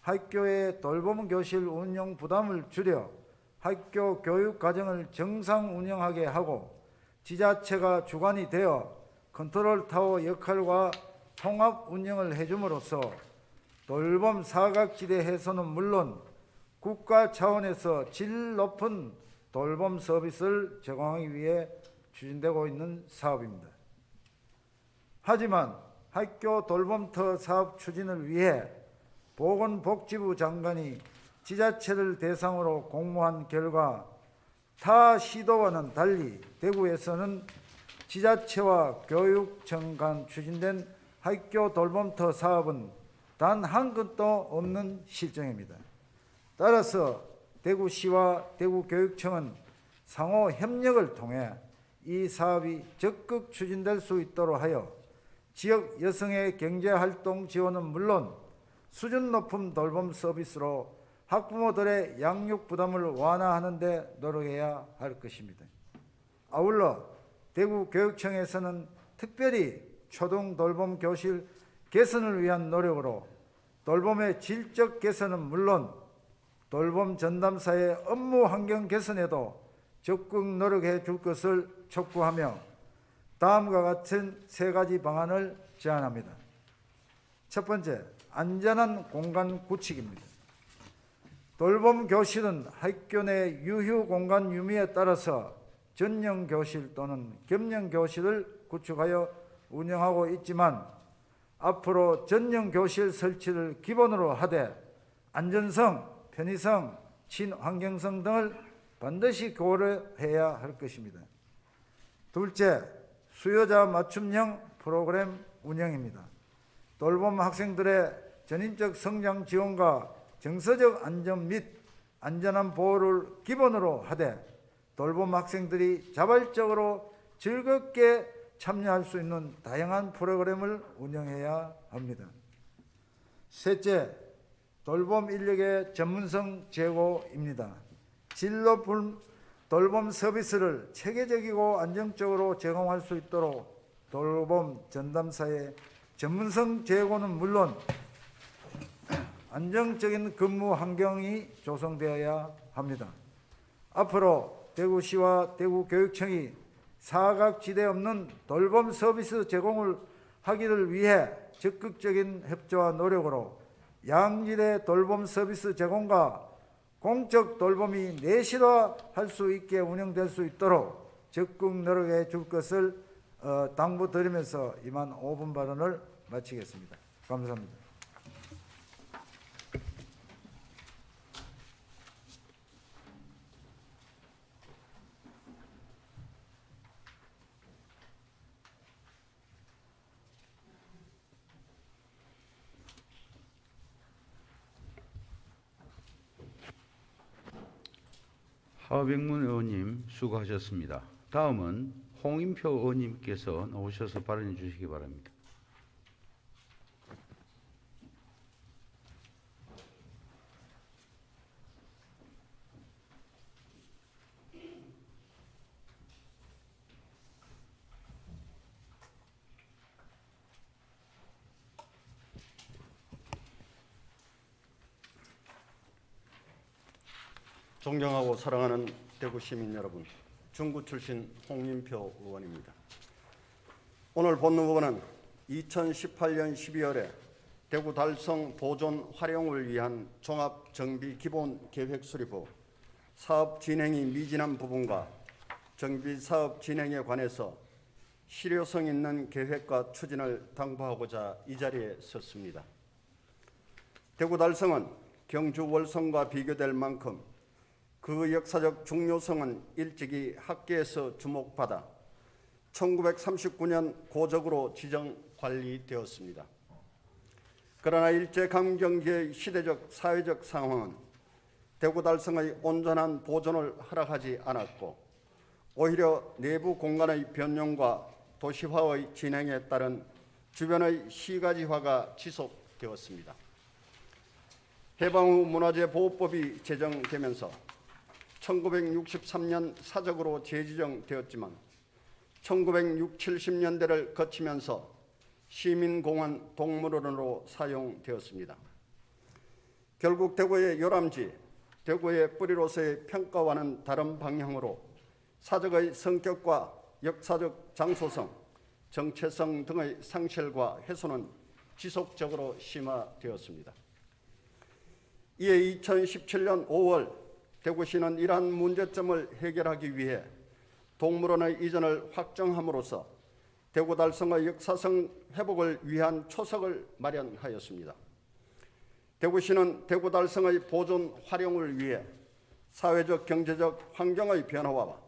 Speaker 8: 학교의 돌봄 교실 운영 부담을 줄여 학교 교육 과정을 정상 운영하게 하고 지자체가 주관이 되어 컨트롤 타워 역할과 통합 운영을 해줌으로써 돌봄 사각지대 해소는 물론 국가 차원에서 질 높은 돌봄 서비스를 제공하기 위해 추진되고 있는 사업입니다. 하지만 학교 돌봄터 사업 추진을 위해 보건복지부 장관이 지자체를 대상으로 공모한 결과 타 시도와는 달리 대구에서는 지자체와 교육청 간 추진된 학교 돌봄터 사업은 단 한 건도 없는 실정입니다. 따라서 대구시와 대구교육청은 상호 협력을 통해 이 사업이 적극 추진될 수 있도록 하여 지역 여성의 경제활동 지원은 물론 수준 높은 돌봄 서비스로 학부모들의 양육 부담을 완화하는 데 노력해야 할 것입니다. 아울러 대구교육청에서는 특별히 초등 돌봄 교실 개선을 위한 노력으로 돌봄의 질적 개선은 물론 돌봄 전담사의 업무 환경 개선에도 적극 노력해 줄 것을 촉구하며 다음과 같은 세 가지 방안을 제안합니다. 첫 번째, 안전한 공간 구축입니다. 돌봄 교실은 학교 내 유휴 공간 유무에 따라서 전용 교실 또는 겸용 교실을 구축하여 운영하고 있지만 앞으로 전용 교실 설치를 기본으로 하되 안전성, 편의성, 친환경성 등을 반드시 고려해야 할 것입니다. 둘째, 수요자 맞춤형 프로그램 운영입니다. 돌봄 학생들의 전인적 성장 지원과 정서적 안전 및 안전한 보호를 기본으로 하되 돌봄 학생들이 자발적으로 즐겁게 참여할 수 있는 다양한 프로그램을 운영해야 합니다. 셋째, 돌봄 인력의 전문성 제고입니다. 질 높은 돌봄 서비스를 체계적이고 안정적으로 제공할 수 있도록 돌봄 전담사의 전문성 제고는 물론 안정적인 근무 환경이 조성되어야 합니다. 앞으로 대구시와 대구교육청이 사각지대 없는 돌봄 서비스 제공을 하기를 위해 적극적인 협조와 노력으로 양질의 돌봄 서비스 제공과 공적 돌봄이 내실화할 수 있게 운영될 수 있도록 적극 노력해 줄 것을 당부드리면서 이만 5분 발언을 마치겠습니다. 감사합니다.
Speaker 3: 하백문 의원님 수고하셨습니다. 다음은 홍인표 의원님께서 나오셔서 발언해 주시기 바랍니다.
Speaker 9: 존경하고 사랑하는 대구 시민 여러분, 중구 출신 홍림표 의원입니다. 오늘 본의원은 2018년 12월에 대구 달성 보존 활용을 위한 종합정비 기본 계획 수립 후 사업 진행이 미진한 부분과 정비 사업 진행에 관해서 실효성 있는 계획과 추진을 당부하고자 이 자리에 섰습니다. 대구 달성은 경주 월성과 비교될 만큼 그 역사적 중요성은 일찍이 학계에서 주목받아 1939년 고적으로 지정 관리되었습니다. 그러나 일제강점기의 시대적 사회적 상황은 대구 달성의 온전한 보존을 허락하지 않았고 오히려 내부 공간의 변형과 도시화의 진행에 따른 주변의 시가지화가 지속되었습니다. 해방 후 문화재보호법이 제정되면서 1963년 사적으로 재지정되었지만 1960, 70년대를 거치면서 시민공원 동물원으로 사용되었습니다. 결국 대구의 요람지, 대구의 뿌리로서의 평가와는 다른 방향으로 사적의 성격과 역사적 장소성, 정체성 등의 상실과 훼손은 지속적으로 심화되었습니다. 이에 2017년 5월 대구시는 이러한 문제점을 해결하기 위해 동물원의 이전을 확정함으로써 대구 달성의 역사성 회복을 위한 초석을 마련하였습니다. 대구시는 대구 달성의 보존 활용을 위해 사회적 경제적 환경의 변화와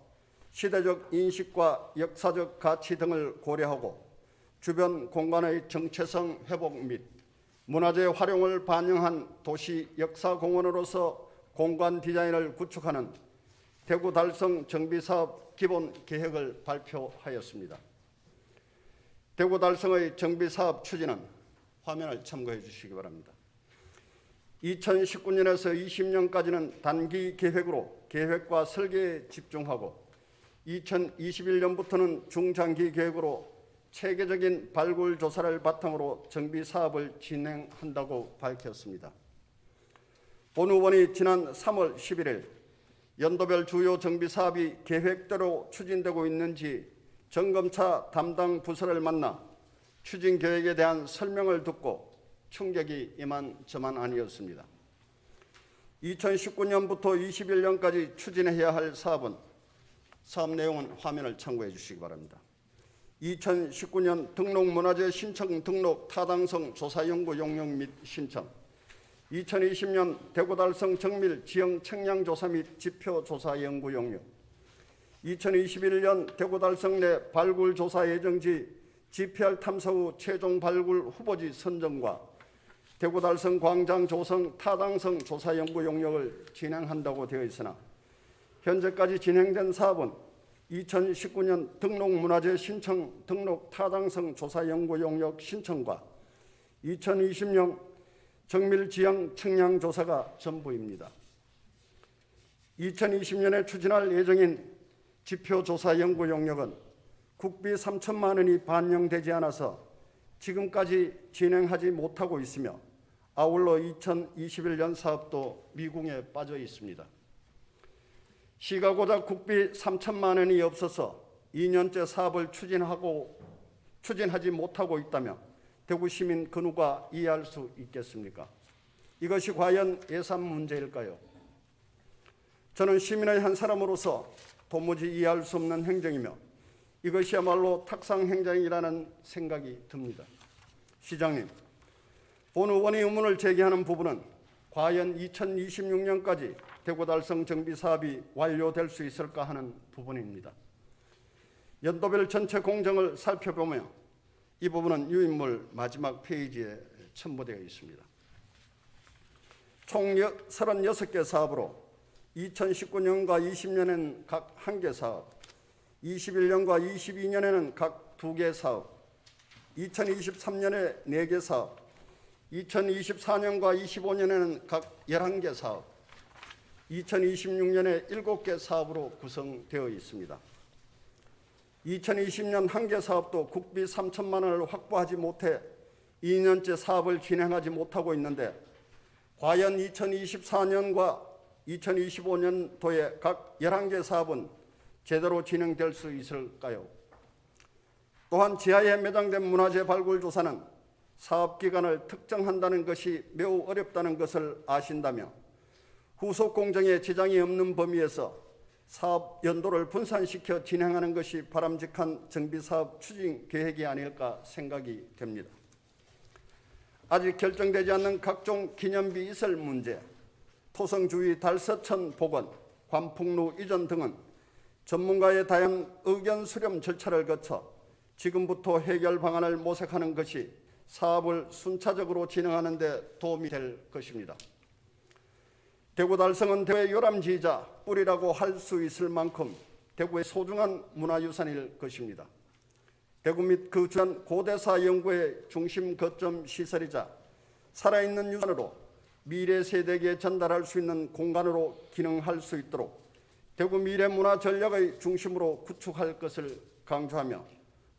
Speaker 9: 시대적 인식과 역사적 가치 등을 고려하고 주변 공간의 정체성 회복 및 문화재 활용을 반영한 도시 역사공원으로서 공간 디자인을 구축하는 대구 달성 정비사업 기본 계획을 발표하였습니다. 대구 달성의 정비사업 추진은 화면을 참고해 주시기 바랍니다. 2019년에서 20년까지는 단기 계획으로 계획과 설계에 집중하고 2021년부터는 중장기 계획으로 체계적인 발굴 조사를 바탕으로 정비 사업을 진행한다고 밝혔습니다. 본 의원이 지난 3월 11일 연도별 주요 정비 사업이 계획대로 추진되고 있는지 점검차 담당 부서를 만나 추진 계획에 대한 설명을 듣고 충격이 이만저만 아니었습니다. 2019년부터 21년까지 추진해야 할 사업은 사업 내용은 화면을 참고해 주시기 바랍니다. 2019년 등록문화재 신청 등록 타당성 조사 연구 용역 및 신청, 2020년 대구 달성 정밀 지형 측량 조사 및 지표 조사 연구 용역, 2021년 대구 달성 내 발굴 조사 예정지 GPR 탐사 후 최종 발굴 후보지 선정과 대구 달성 광장 조성 타당성 조사 연구 용역을 진행한다고 되어 있으나 현재까지 진행된 사업은 2019년 등록문화재 신청 등록 타당성 조사 연구 용역 신청과 2020년 정밀 지형 측량 조사가 전부입니다. 2020년에 추진할 예정인 지표 조사 연구 용역은 국비 3천만 원이 반영되지 않아서 지금까지 진행하지 못하고 있으며 아울러 2021년 사업도 미궁에 빠져 있습니다. 시가 고작 국비 3천만 원이 없어서 2년째 사업을 추진하지 못하고 있다며 대구 시민 그 누가 이해할 수 있겠습니까? 이것이 과연 예산 문제일까요? 저는 시민의 한 사람으로서 도무지 이해할 수 없는 행정이며 이것이야말로 탁상 행정이라는 생각이 듭니다. 시장님, 본 의원이 의문을 제기하는 부분은 과연 2026년까지 대구 달성 정비 사업이 완료될 수 있을까 하는 부분입니다. 연도별 전체 공정을 살펴보며 이 부분은 유인물 마지막 페이지에 첨부되어 있습니다. 총 36개 사업으로 2019년과 20년에는 각 1개 사업, 21년과 22년에는 각 2개 사업, 2023년에 4개 사업, 2024년과 25년에는 각 11개 사업, 2026년에 7개 사업으로 구성되어 있습니다. 2020년 1개 사업도 국비 3천만 원을 확보하지 못해 2년째 사업을 진행하지 못하고 있는데 과연 2024년과 2025년도에 각 11개 사업은 제대로 진행될 수 있을까요? 또한 지하에 매장된 문화재 발굴 조사는 사업 기간을 특정한다는 것이 매우 어렵다는 것을 아신다며 후속 공정에 지장이 없는 범위에서 사업 연도를 분산시켜 진행하는 것이 바람직한 정비사업 추진 계획이 아닐까 생각이 됩니다. 아직 결정되지 않는 각종 기념비 이설 문제, 토성주의 달서천 복원, 관풍루 이전 등은 전문가의 다양한 의견 수렴 절차를 거쳐 지금부터 해결 방안을 모색하는 것이 사업을 순차적으로 진행하는 데 도움이 될 것입니다. 대구 달성은 대구의 요람지이자 뿌리라고 할 수 있을 만큼 대구의 소중한 문화유산일 것입니다. 대구 및 그 주변 고대사 연구의 중심 거점 시설이자 살아있는 유산으로 미래 세대에게 전달할 수 있는 공간으로 기능할 수 있도록 대구 미래문화 전략의 중심으로 구축할 것을 강조하며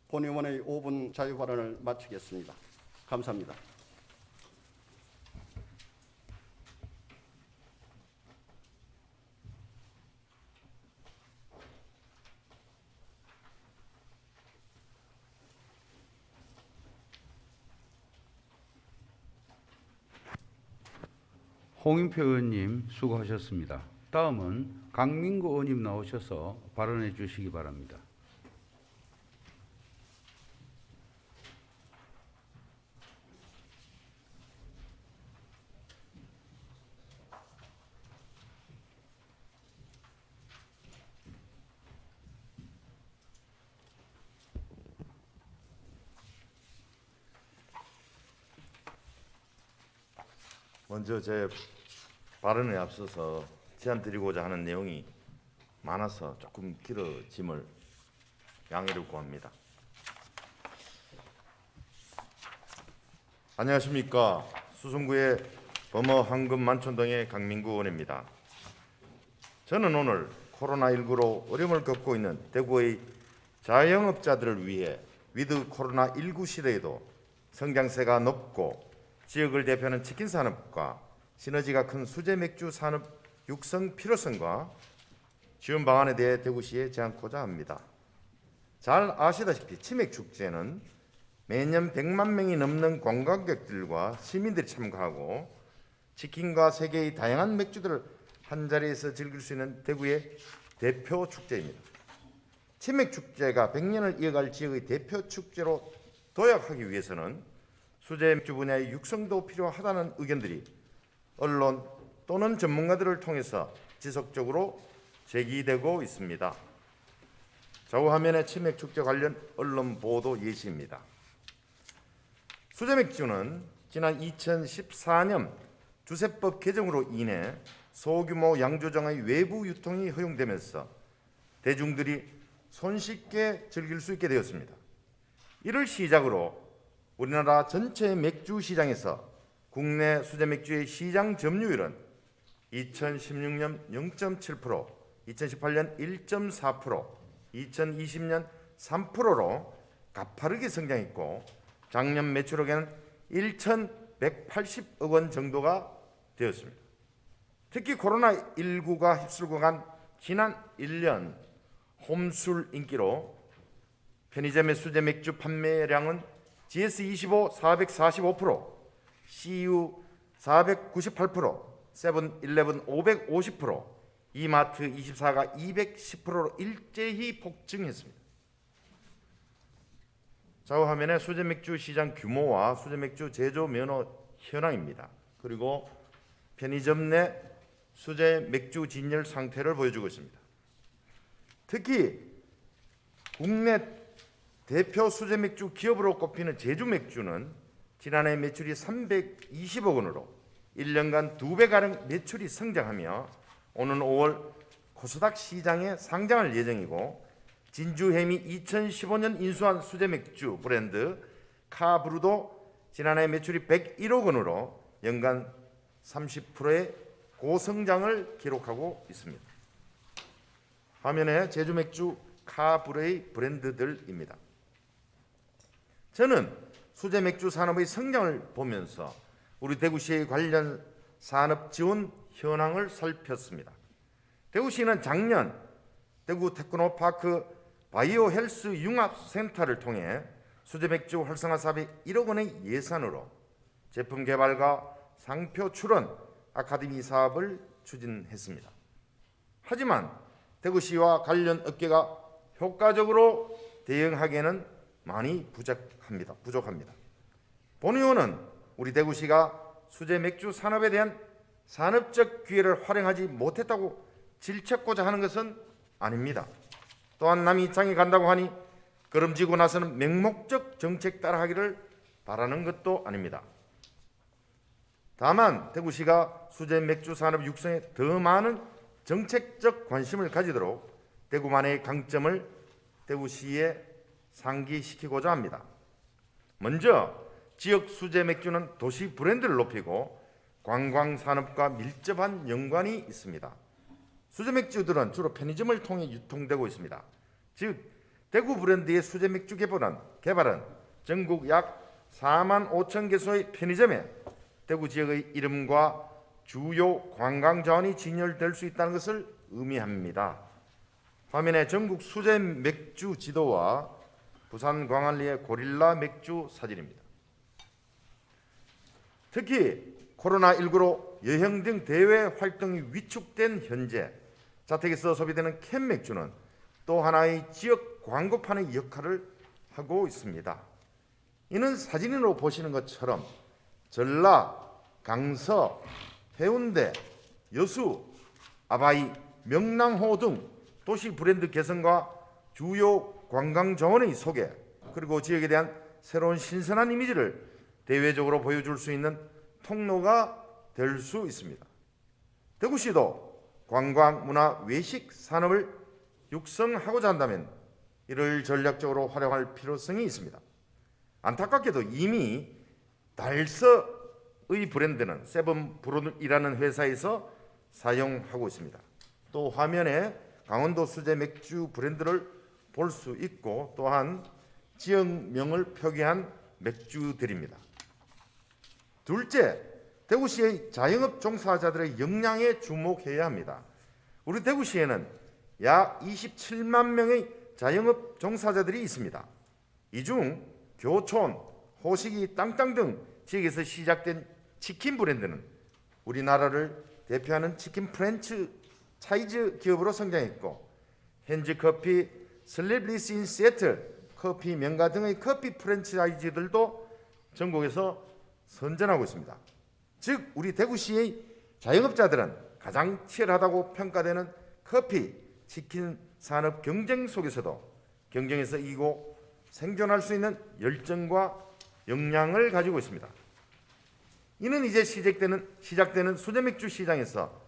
Speaker 9: 본 의원의 5분 자유 발언을 마치겠습니다. 감사합니다.
Speaker 3: 홍인표 의원님 수고하셨습니다. 다음은 강민구 의원님 나오셔서 발언해 주시기 바랍니다.
Speaker 10: 먼저 제 발언에 앞서서 제안드리고자 하는 내용이 많아서 조금 길어짐을 양해를 구합니다. 안녕하십니까. 수성구의 범어 황금 만촌동의 강민구 의원입니다. 저는 오늘 코로나19로 어려움을 겪고 있는 대구의 자영업자들을 위해 위드 코로나19 시대에도 성장세가 높고 지역을 대표하는 치킨 산업과 시너지가 큰 수제 맥주 산업 육성 필요성과 지원 방안에 대해 대구시에 제안코자 합니다. 잘 아시다시피 치맥 축제는 매년 100만 명이 넘는 관광객들과 시민들이 참가하고 치킨과 세계의 다양한 맥주들을 한자리에서 즐길 수 있는 대구의 대표 축제입니다. 치맥 축제가 100년을 이어갈 지역의 대표 축제로 도약하기 위해서는 수제 맥주 분야의 육성도 필요하다는 의견들이 언론 또는 전문가들을 통해서 지속적으로 제기되고 있습니다. 좌우 화면의 치맥 축제 관련 언론 보도 예시입니다. 수제 맥주는 지난 2014년 주세법 개정으로 인해 소규모 양조장의 외부 유통이 허용되면서 대중들이 손쉽게 즐길 수 있게 되었습니다. 이를 시작으로 우리나라 전체 맥주 시장에서 국내 수제 맥주의 시장 점유율은 2016년 0.7%, 2018년 1.4%, 2020년 3%로 가파르게 성장했고 작년 매출액에는 1,180억 원 정도가 되었습니다. 특히 코로나19가 휩쓸고 간 지난 1년 홈술 인기로 편의점의 수제 맥주 판매량은 GS25 445%, CU 498%, 세븐일레븐 550%, 이마트 24가 210%로 일제히 폭증했습니다. 좌우 화면에 수제 맥주 시장 규모와 수제 맥주 제조 면허 현황입니다. 그리고 편의점 내 수제 맥주 진열 상태를 보여주고 있습니다. 특히 국내 대표 수제 맥주 기업으로 꼽히는 제주 맥주는 지난해 매출이 320억 원으로 1년간 2배가량 매출이 성장하며 오는 5월 코스닥 시장에 상장할 예정이고 진주햄이 2015년 인수한 수제 맥주 브랜드 카브루도 지난해 매출이 101억 원으로 연간 30%의 고성장을 기록하고 있습니다. 화면에 제주 맥주 카브루의 브랜드들입니다. 저는 수제 맥주 산업의 성장을 보면서 우리 대구시의 관련 산업 지원 현황을 살폈습니다. 대구시는 작년 대구 테크노파크 바이오 헬스 융합센터를 통해 수제 맥주 활성화 사업에 1억 원의 예산으로 제품 개발과 상표 출원 아카데미 사업을 추진했습니다. 하지만 대구시와 관련 업계가 효과적으로 대응하기에는 많이 부족합니다. 본 의원은 우리 대구시가 수제 맥주 산업에 대한 산업적 기회를 활용하지 못했다고 질책고자 하는 것은 아닙니다. 또한 남이 장에 간다고 하니 걸음지고 나서는 맹목적 정책 따라하기를 바라는 것도 아닙니다. 다만 대구시가 수제 맥주 산업 육성에 더 많은 정책적 관심을 가지도록 대구만의 강점을 대구시에 상기시키고자 합니다. 먼저 지역 수제 맥주는 도시 브랜드를 높이고 관광 산업과 밀접한 연관이 있습니다. 수제 맥주들은 주로 편의점을 통해 유통되고 있습니다. 즉 대구 브랜드의 수제 맥주 개발은 전국 약 4만 5천 개소의 편의점에 대구 지역의 이름과 주요 관광 자원이 진열될 수 있다는 것을 의미합니다. 화면에 전국 수제 맥주 지도와 부산 광안리의 고릴라 맥주 사진입니다. 특히 코로나19로 여행 등 대외 활동이 위축된 현재 자택에서 소비되는 캔 맥주는 또 하나의 지역 광고판의 역할을 하고 있습니다. 이는 사진으로 보시는 것처럼 전라, 강서, 해운대, 여수, 아바이, 명랑호 등 도시 브랜드 개선과 주요 관광 자원의 소개, 그리고 지역에 대한 새로운 신선한 이미지를 대외적으로 보여줄 수 있는 통로가 될 수 있습니다. 대구시도 관광, 문화, 외식 산업을 육성하고자 한다면 이를 전략적으로 활용할 필요성이 있습니다. 안타깝게도 이미 달서의 브랜드는 세븐브루이라는 회사에서 사용하고 있습니다. 또 화면에 강원도 수제 맥주 브랜드를 볼 수 있고 또한 지역명을 표기한 맥주들입니다. 둘째, 대구시의 자영업 종사자들의 역량에 주목해야 합니다. 우리 대구시에는 약 27만 명의 자영업 종사자들이 있습니다. 이 중 교촌, 호식이, 땅땅 등 지역에서 시작된 치킨 브랜드는 우리나라를 대표하는 치킨 프랜차이즈 기업으로 성장했고 현지커피, 슬립리스 인 세틀, 커피 명가 등의 커피 프랜차이즈들도 전국에서 선전하고 있습니다. 즉 우리 대구시의 자영업자들은 가장 치열하다고 평가되는 커피, 치킨 산업 경쟁 속에서도 경쟁에서 이기고 생존할 수 있는 열정과 역량을 가지고 있습니다. 이는 이제 시작되는 수제맥주 시장에서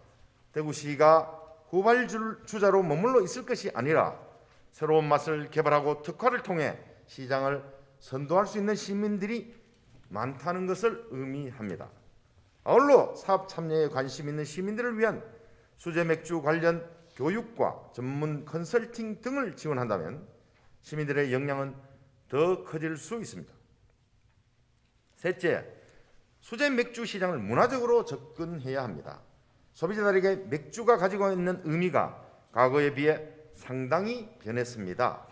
Speaker 10: 대구시가 후발주자로 머물러 있을 것이 아니라 새로운 맛을 개발하고 특화를 통해 시장을 선도할 수 있는 시민들이 많다는 것을 의미합니다. 아울러 사업 참여에 관심 있는 시민들을 위한 수제맥주 관련 교육과 전문 컨설팅 등을 지원한다면 시민들의 역량은 더 커질 수 있습니다. 셋째, 수제맥주 시장을 문화적으로 접근해야 합니다. 소비자들에게 맥주가 가지고 있는 의미가 과거에 비해 상당히 변했습니다.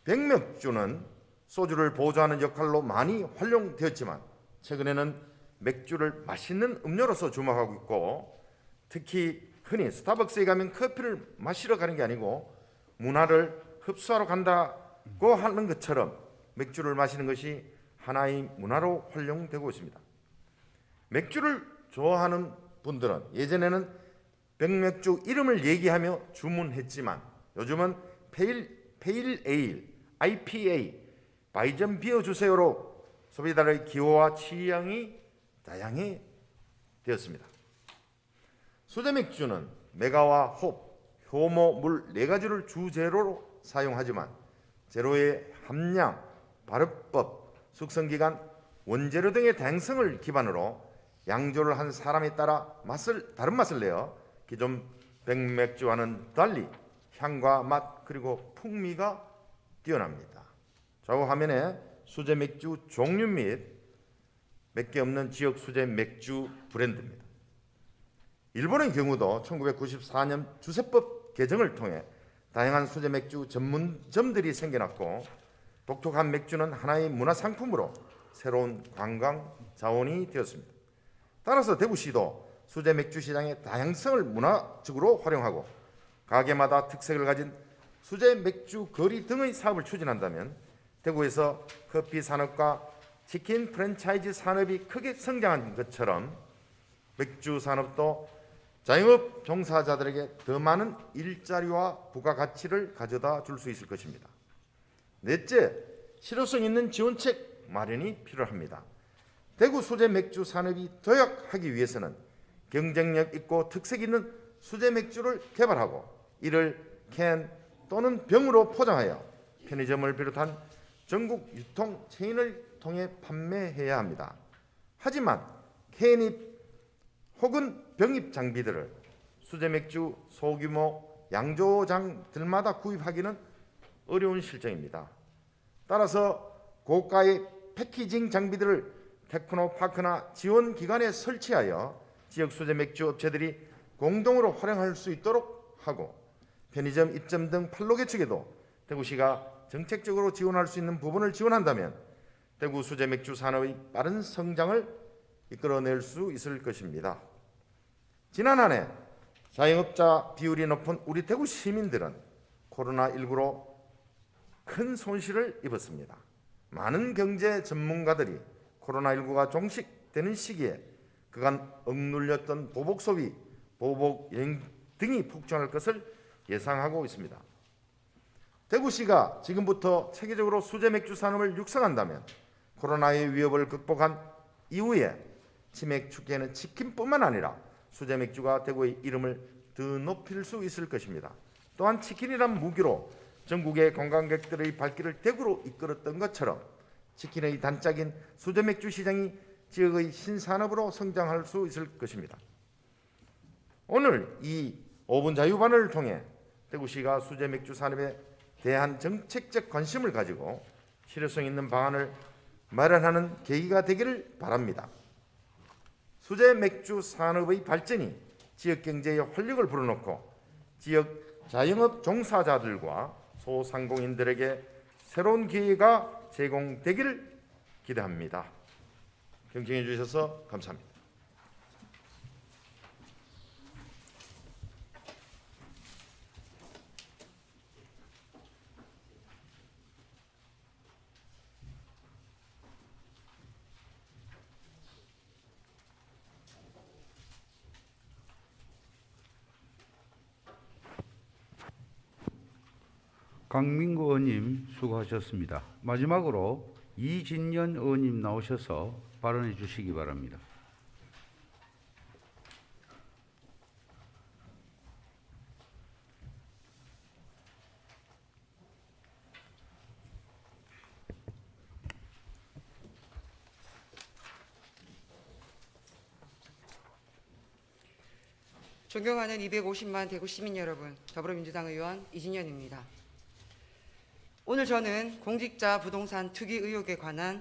Speaker 10: 백맥주는 소주를 보조하는 역할로 많이 활용되었지만 최근에는 맥주를 맛있는 음료로서 주목하고 있고 특히 흔히 스타벅스에 가면 커피를 마시러 가는 게 아니고 문화를 흡수하러 간다고 하는 것처럼 맥주를 마시는 것이 하나의 문화로 활용되고 있습니다. 맥주를 좋아하는 분들은 예전에는 백맥주 이름을 얘기하며 주문했지만 요즘은 페일 에일, IPA, 바이전 비어 주세요로 소비자들의 기호와 취향이 다양해되었습니다. 수제맥주는 메가와 홉, 효모, 물 4가지를 주재료로 사용하지만 재료의 함량, 발효법, 숙성기간, 원재료 등의 다양성을 기반으로 양조를 한 사람에 따라 다른 맛을 내어 기존 백맥주와는 달리 향과 맛 그리고 풍미가 뛰어납니다. 좌우 화면에 수제 맥주 종류 및 몇 개 없는 지역 수제 맥주 브랜드입니다. 일본의 경우도 1994년 주세법 개정을 통해 다양한 수제 맥주 전문점들이 생겨났고 독특한 맥주는 하나의 문화 상품으로 새로운 관광 자원이 되었습니다. 따라서 대구시도 수제 맥주 시장의 다양성을 문화적으로 활용하고 가게마다 특색을 가진 수제 맥주 거리 등의 사업을 추진한다면 대구에서 커피 산업과 치킨 프랜차이즈 산업이 크게 성장한 것처럼 맥주 산업도 자영업 종사자들에게 더 많은 일자리와 부가가치를 가져다 줄 수 있을 것입니다. 넷째, 실효성 있는 지원책 마련이 필요합니다. 대구 수제 맥주 산업이 도약하기 위해서는 경쟁력 있고 특색 있는 수제 맥주를 개발하고 이를 캔 또는 병으로 포장하여 편의점을 비롯한 전국 유통 체인을 통해 판매해야 합니다. 하지만 캔입 혹은 병입 장비들을 수제 맥주 소규모 양조장들마다 구입하기는 어려운 실정입니다. 따라서 고가의 패키징 장비들을 테크노파크나 지원기관에 설치하여 지역 수제 맥주 업체들이 공동으로 활용할 수 있도록 하고 편의점 입점 등 판로 개척에도 대구시가 정책적으로 지원할 수 있는 부분을 지원한다면 대구 수제 맥주 산업의 빠른 성장을 이끌어낼 수 있을 것입니다. 지난 한 해 자영업자 비율이 높은 우리 대구 시민들은 코로나19로 큰 손실을 입었습니다. 많은 경제 전문가들이 코로나19가 종식되는 시기에 그간 억눌렸던 보복 소비, 보복 여행 등이 폭증할 것을 예상하고 있습니다. 대구시가 지금부터 체계적으로 수제 맥주 산업을 육성한다면 코로나의 위협을 극복한 이후에 치맥 축제는 치킨뿐만 아니라 수제 맥주가 대구의 이름을 더 높일 수 있을 것입니다. 또한 치킨이란 무기로 전국의 관광객들의 발길을 대구로 이끌었던 것처럼 치킨의 단짝인 수제 맥주 시장이 지역의 신산업으로 성장할 수 있을 것입니다. 오늘 이 5분 자유반을 통해 대구시가 수제 맥주 산업에 대한 정책적 관심을 가지고 실효성 있는 방안을 마련하는 계기가 되기를 바랍니다. 수제 맥주 산업의 발전이 지역 경제에 활력을 불어넣고 지역 자영업 종사자들과 소상공인들에게 새로운 기회가 제공되기를 기대합니다. 경청해 주셔서 감사합니다.
Speaker 3: 강민구 의원님 수고하셨습니다. 마지막으로 이진년 의원님 나오셔서 발언해 주시기 바랍니다.
Speaker 11: 존경하는 250만 대구 시민 여러분, 더불어민주당 의원 이진현입니다. 오늘 저는 공직자 부동산 투기 의혹에 관한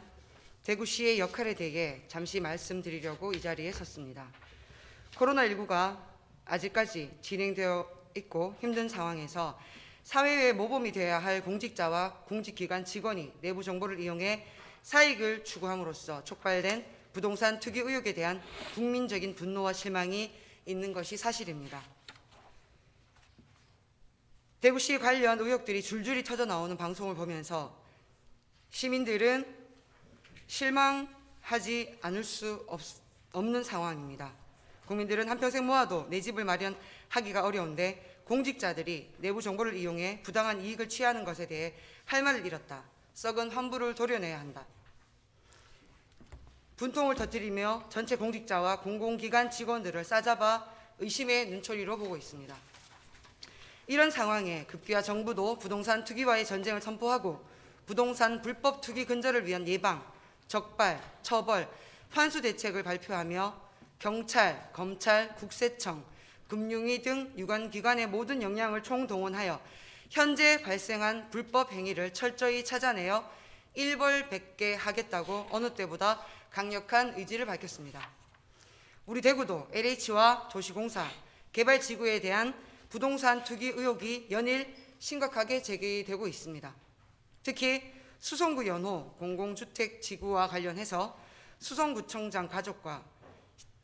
Speaker 11: 대구시의 역할에 대해 잠시 말씀드리려고 이 자리에 섰습니다. 코로나19가 아직까지 진행되어 있고 힘든 상황에서 사회의 모범이 되어야 할 공직자와 공직기관 직원이 내부 정보를 이용해 사익을 추구함으로써 촉발된 부동산 투기 의혹에 대한 국민적인 분노와 실망이 있는 것이 사실입니다. 대구시 관련 의혹들이 줄줄이 터져 나오는 방송을 보면서 시민들은 실망하지 않을 수 없는 상황입니다. 국민들은 한평생 모아도 내 집을 마련하기가 어려운데 공직자들이 내부 정보를 이용해 부당한 이익을 취하는 것에 대해 할 말을 잃었다. 썩은 환부를 도려내야 한다. 분통을 터뜨리며 전체 공직자와 공공기관 직원들을 싸잡아 의심의 눈초리로 보고 있습니다. 이런 상황에 급기야 정부도 부동산 투기와의 전쟁을 선포하고 부동산 불법 투기 근절을 위한 예방, 적발, 처벌, 환수 대책을 발표하며 경찰, 검찰, 국세청, 금융위 등 유관기관의 모든 역량을 총동원하여 현재 발생한 불법 행위를 철저히 찾아내어 일벌백계 하겠다고 어느 때보다 강력한 의지를 밝혔습니다. 우리 대구도 LH와 도시공사, 개발지구에 대한 부동산 투기 의혹이 연일 심각하게 제기되고 있습니다. 특히 수성구 연호 공공주택 지구와 관련해서 수성구청장 가족과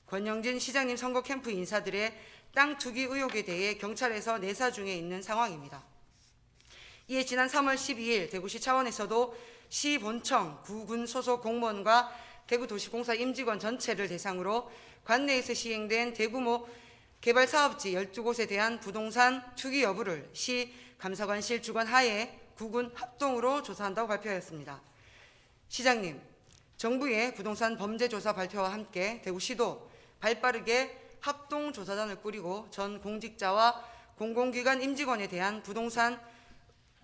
Speaker 11: 권영진 시장님 선거 캠프 인사들의 땅 투기 의혹에 대해 경찰에서 내사 중에 있는 상황입니다. 이에 지난 3월 12일 대구시 차원에서도 시 본청 구군 소속 공무원과 대구도시공사 임직원 전체를 대상으로 관내에서 시행된 대규모 개발사업지 12곳에 대한 부동산 투기 여부를 시 감사관실 주관 하에 구군 합동으로 조사한다고 발표하였습니다. 시장님, 정부의 부동산 범죄조사 발표와 함께 대구시도 발빠르게 합동조사단을 꾸리고 전 공직자와 공공기관 임직원에 대한 부동산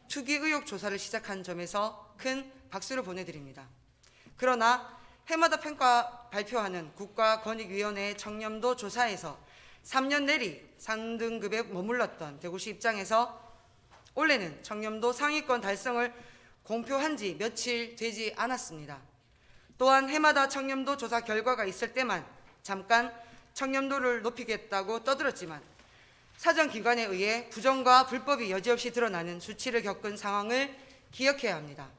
Speaker 11: 투기 의혹 조사를 시작한 점에서 큰 박수를 보내드립니다. 그러나 해마다 평가 발표하는 국가권익위원회 청렴도 조사에서 3년 내리 상등급에 머물렀던 대구시 입장에서 올해는 청렴도 상위권 달성을 공표한 지 며칠 되지 않았습니다. 또한 해마다 청렴도 조사 결과가 있을 때만 잠깐 청렴도를 높이겠다고 떠들었지만 사정기관에 의해 부정과 불법이 여지없이 드러나는 수치를 겪은 상황을 기억해야 합니다.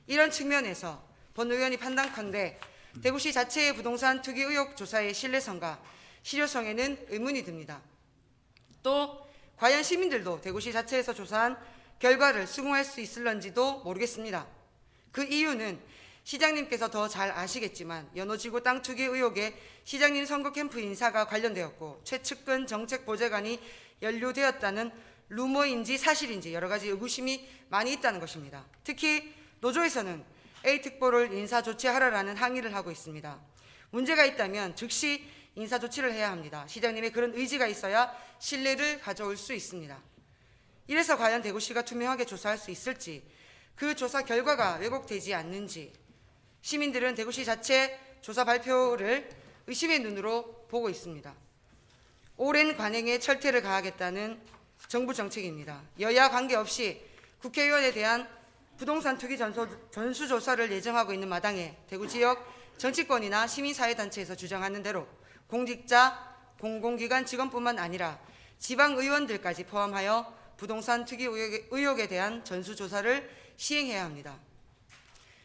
Speaker 11: 이런 측면에서 본 의원이 판단컨대 대구시 자체의 부동산 투기 의혹 조사의 신뢰성과 실효성에는 의문이 듭니다. 또 과연 시민들도 대구시 자체에서 조사한 결과를 수긍할 수 있을런지도 모르겠습니다. 그 이유는 시장님께서 더 잘 아시겠지만 연호지구 땅 투기 의혹에 시장님 선거 캠프 인사가 관련되었고 최측근 정책보좌관이 연루되었다는 루머인지 사실인지 여러 가지 의구심이 많이 있다는 것입니다. 특히 노조에서는 A특보를 인사 조치하라라는 항의를 하고 있습니다. 문제가 있다면 즉시 인사 조치를 해야 합니다. 시장님의 그런 의지가 있어야 신뢰를 가져올 수 있습니다. 이래서 과연 대구시가 투명하게 조사할 수 있을지, 그 조사 결과가 왜곡되지 않는지 시민들은 대구시 자체 조사 발표를 의심의 눈으로 보고 있습니다. 오랜 관행에 철퇴를 가하겠다는 정부 정책입니다. 여야 관계없이 국회의원에 대한 부동산 투기 전수조사를 예정하고 있는 마당에 대구 지역 정치권이나 시민사회단체에서 주장하는 대로 공직자, 공공기관 직원뿐만 아니라 지방의원들까지 포함하여 부동산 투기 의혹에 대한 전수조사를 시행해야 합니다.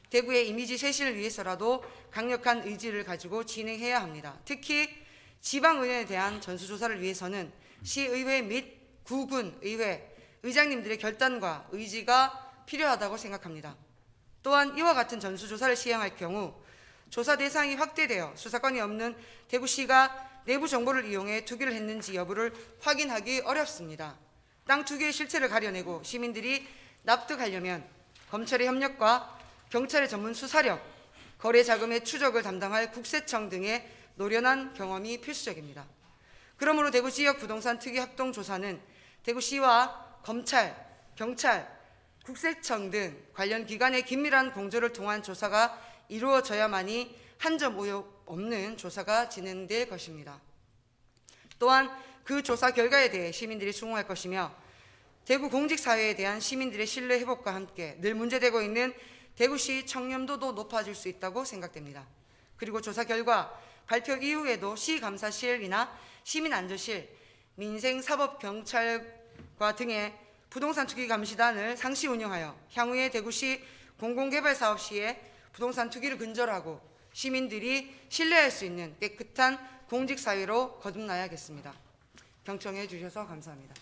Speaker 11: 대구의 이미지 쇄신을 위해서라도 강력한 의지를 가지고 진행해야 합니다. 특히 지방의원에 대한 전수조사를 위해서는 시의회 및 구군의회 의장님들의 결단과 의지가 필요하다고 생각합니다. 또한 이와 같은 전수조사를 시행할 경우 조사 대상이 확대되어 수사권이 없는 대구시가 내부 정보를 이용해 투기를 했는지 여부를 확인하기 어렵습니다. 땅 투기의 실체를 가려내고 시민들이 납득하려면 검찰의 협력과 경찰의 전문 수사력, 거래 자금의 추적을 담당할 국세청 등의 노련한 경험이 필수적입니다. 그러므로 대구 지역 부동산 투기 합동 조사는 대구시와 검찰, 경찰, 국세청 등 관련 기관의 긴밀한 공조를 통한 조사가 이루어져야만이 한 점 의혹 없는 조사가 진행될 것입니다. 또한 그 조사 결과에 대해 시민들이 수긍할 것이며 대구 공직사회에 대한 시민들의 신뢰 회복과 함께 늘 문제되고 있는 대구시 청렴도도 높아질 수 있다고 생각됩니다. 그리고 조사 결과 발표 이후에도 시감사실이나 시민안전실, 민생사법경찰과 등의 부동산 투기 감시단을 상시 운영하여 향후에 대구시 공공개발사업 시에 부동산 투기를 근절하고 시민들이 신뢰할 수 있는 깨끗한 공직사회로 거듭나야겠습니다. 경청해 주셔서 감사합니다.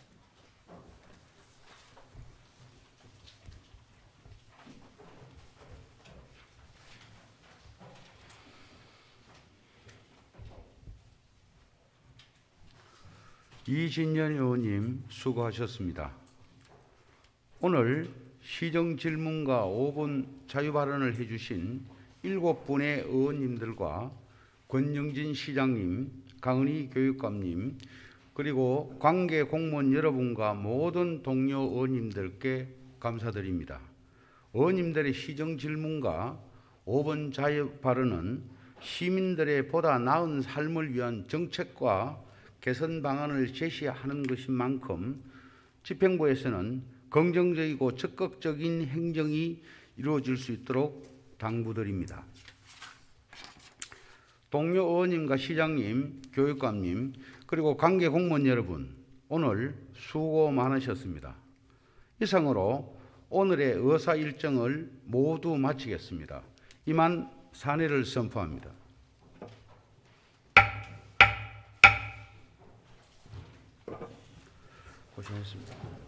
Speaker 3: 이진년 의원님 수고하셨습니다. 오늘 시정질문과 5분 자유발언을 해주신 7분의 의원님들과 권영진 시장님, 강은희 교육감님, 그리고 관계 공무원 여러분과 모든 동료 의원님들께 감사드립니다. 의원님들의 시정질문과 5분 자유발언은 시민들의 보다 나은 삶을 위한 정책과 개선 방안을 제시하는 것인 만큼 집행부에서는 긍정적이고 적극적인 행정이 이루어질 수 있도록 당부드립니다. 동료 의원님과 시장님, 교육감님, 그리고 관계 공무원 여러분, 오늘 수고 많으셨습니다. 이상으로 오늘의 의사 일정을 모두 마치겠습니다. 이만 산회를 선포합니다. 고생하셨습니다.